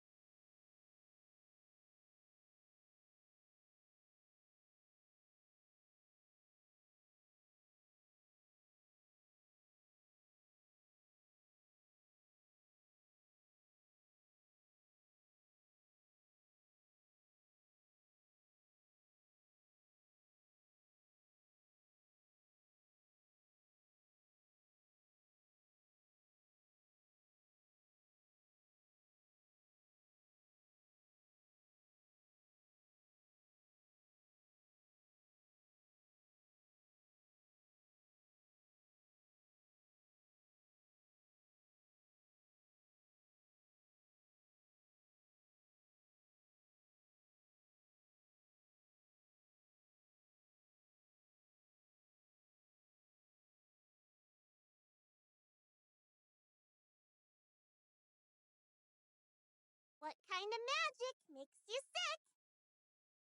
What kind of magic makes you sick?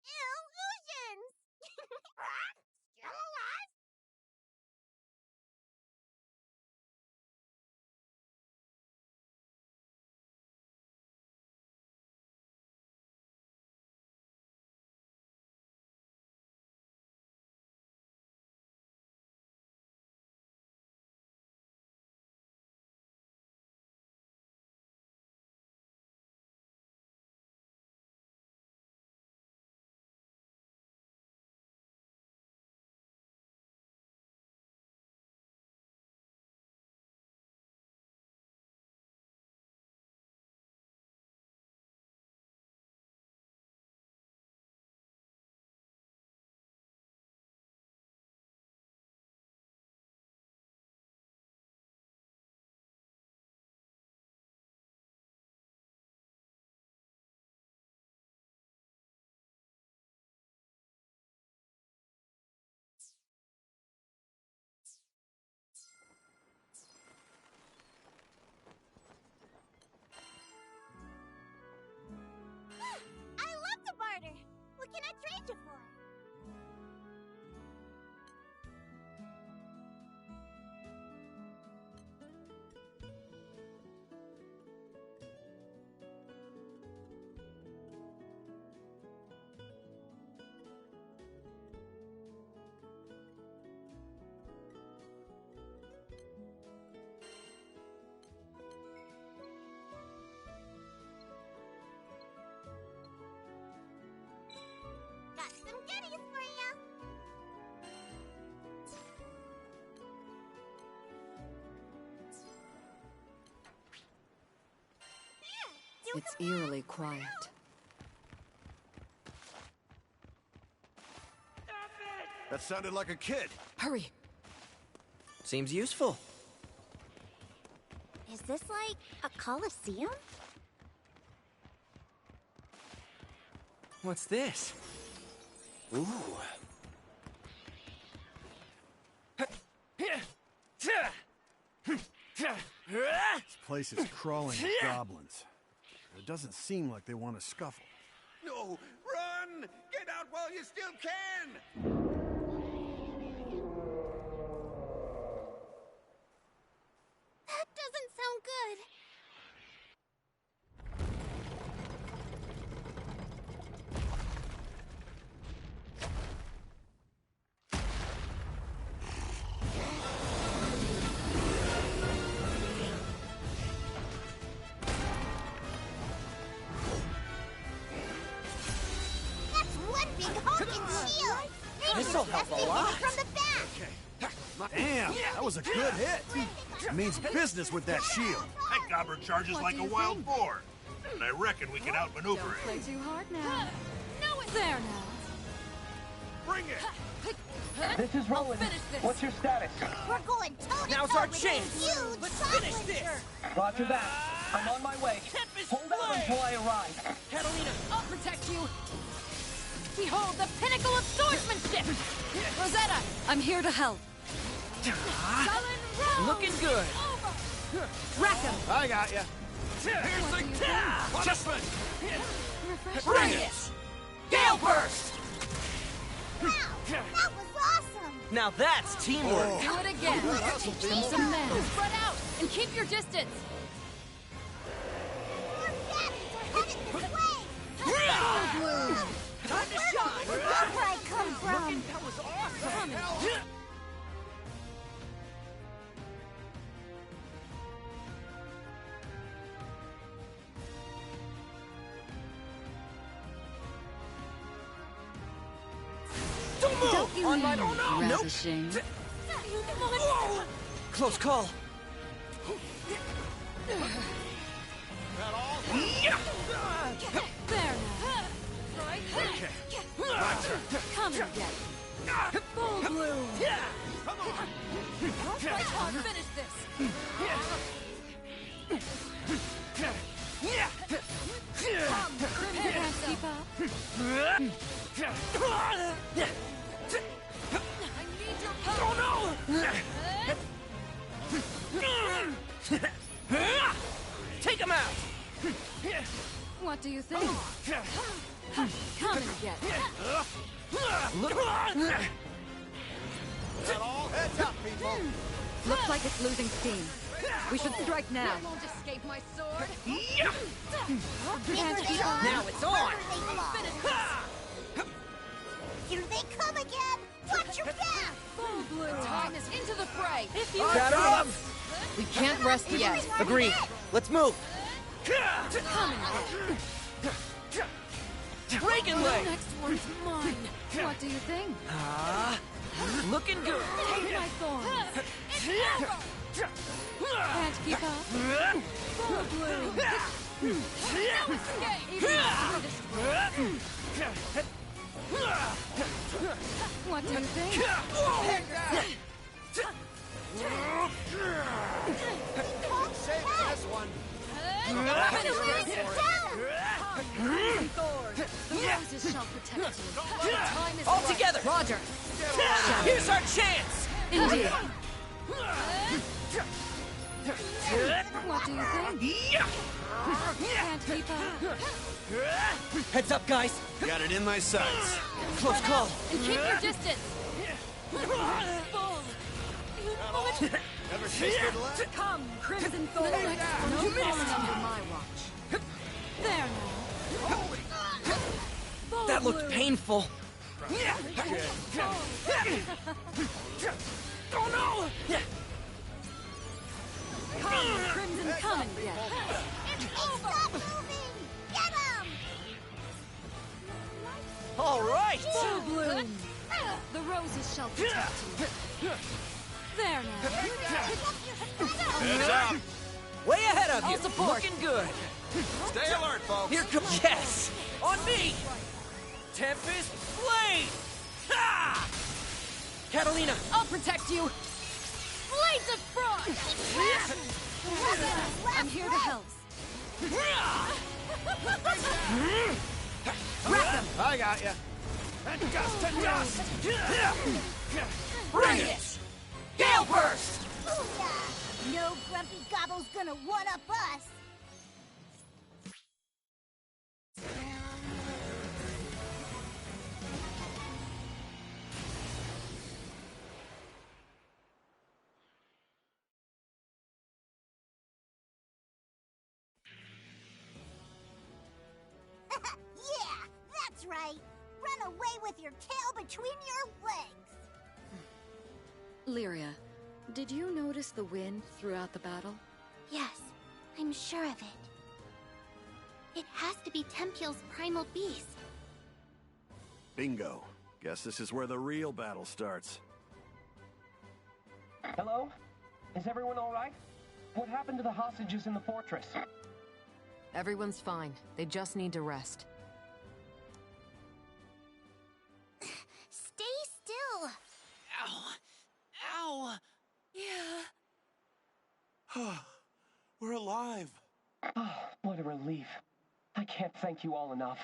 Illusions! Still alive? I love to barter! What can I trade you for? Got some goodies for you. It's eerily quiet. That sounded like a kid. Hurry. Seems useful. Is this like a coliseum? What's this? Ooh. This place is crawling with goblins. It doesn't seem like they want to scuffle. No! Run! Get out while you still can! That doesn't sound good. That's one big honking shield. This'll help a lot. From the back. Damn, that was a good hit. It means business with that shield. That gobber charges like a wild boar. And I reckon we can outmaneuver Don't it. play too hard now. No, it's there now. Bring it! This is Rowan. What's your status? We're going toe-to-toe Now's our with chance. this huge Let's finish chocolate this. jerk. Roger that. I'm on my way. Hold out until I arrive. Catalina, I'll protect you. Behold the pinnacle of swordsmanship. Rosetta, I'm here to help. Sullen Rose. Looking good. Rackham. I got you. Adjustment. Bring it. Gale burst. Wow, that was awesome. Now that's teamwork. Do it again. Teach them some men. Spread out and keep your distance. More baddies are headed this way. Time to shine. Look where I come from. That was awesome. Don't move! Don't you On my... Oh no! Nope! ravishing. Whoa! Close call. There now. Right. Come and get it. Full bloom. Come on. Finish this. Keep up. I need your help. Oh no! Take him out! get. Look. Heads up, people. Looks like it's losing steam. We should strike now. You won't escape my sword. Can't keep on. Now it's on. Here they come again! Watch your back! Full blue. Time is into the fray. If you Batter up. We can't rest yet. Agreed. Let's move. Coming. Dragon The leg. next one's mine. What do you think? Looking good. Take my thorns. Can't keep up. Full blue. No escape. Even what do you think? Save this one. The roses shall protect you. Time is All right. together. Roger. Here's our chance. Indeed. What do you think? Can't keep up. Heads up, guys. Got it in my sights. Close call. And keep your distance. Full. Never tasted left. Come, Crimson Thorn. No falling under my watch. There now. Full That looked blue. painful. Oh no! Come, Crimson, come and get it. Stop moving! Get him! All right. Full bloom. The roses shall protect you. There now. Heads up. Way ahead of I'll you. support. Looking good. Stay alert, folks. Here comes. Yes. On me. Tempest Blade. Ha! Catalina. I'll protect you. Blades of Frost. I'm here to help. Wreck them. I got you. And dust to dust. Bring it. Gale burst. Booyah! No grumpy gobble's gonna one-up us! Yeah, that's right! Run away with your tail between your legs! Lyria, did you notice the wind throughout the battle? Yes, I'm sure of it. It has to be Tempeal's primal beast. Bingo. Guess this is where the real battle starts. Hello? Is everyone all right? What happened to the hostages in the fortress? Everyone's fine. They just need to rest. Stay still. Ow. Ow. Yeah. We're alive. Oh, what a relief. I can't thank you all enough.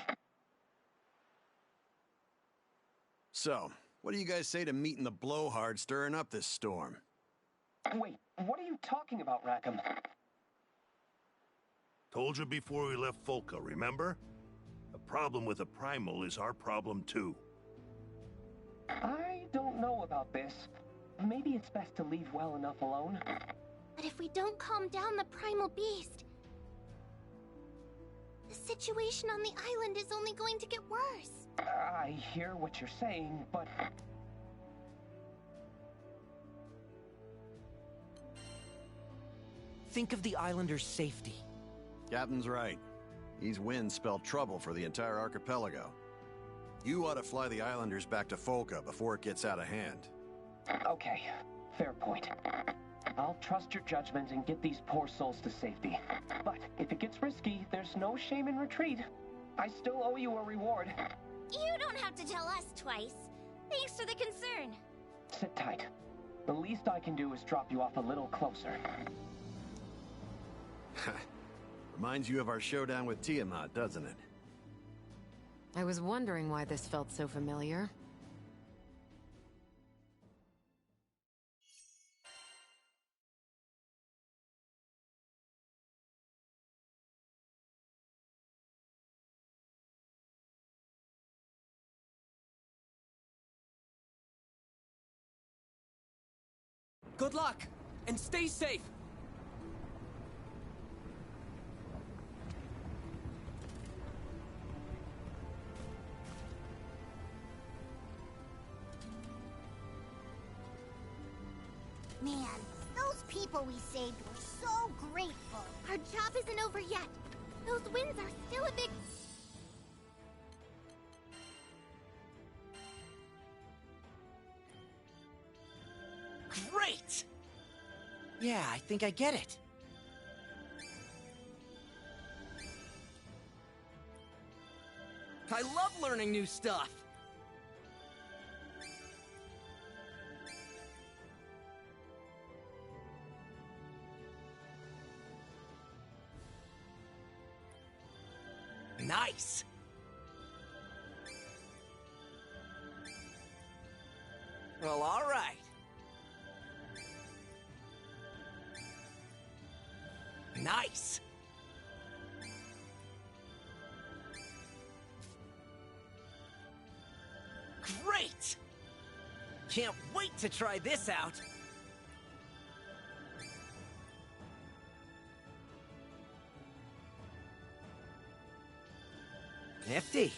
So, what do you guys say to meeting the blowhard stirring up this storm? Wait, what are you talking about, Rackham? Told you before we left Folka, remember? The problem with a primal is our problem too. I don't know about this. Maybe it's best to leave well enough alone. But if we don't calm down the primal beast, the situation on the island is only going to get worse. I hear what you're saying, but... Think of the islanders' safety. Captain's right. These winds spell trouble for the entire archipelago. You ought to fly the islanders back to Folka before it gets out of hand. Okay, fair point. I'll trust your judgment and get these poor souls to safety. But if it gets risky, there's no shame in retreat. I still owe you a reward. You don't have to tell us twice. Thanks for the concern. Sit tight. The least I can do is drop you off a little closer. Reminds you of our showdown with Tiamat, doesn't it? I was wondering why this felt so familiar. Good luck, and stay safe. Man, those people we saved were so grateful. Our job isn't over yet. Those winds are still a big... Great! Yeah, I think I get it. I love learning new stuff. Nice! Well, all right. Nice! Great! Can't wait to try this out! Nifty.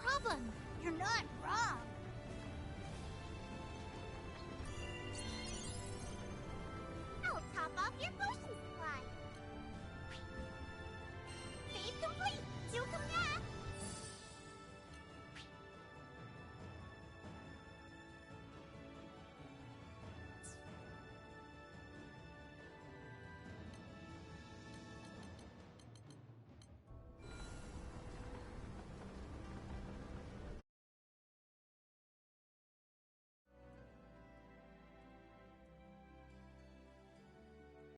Problem, you're not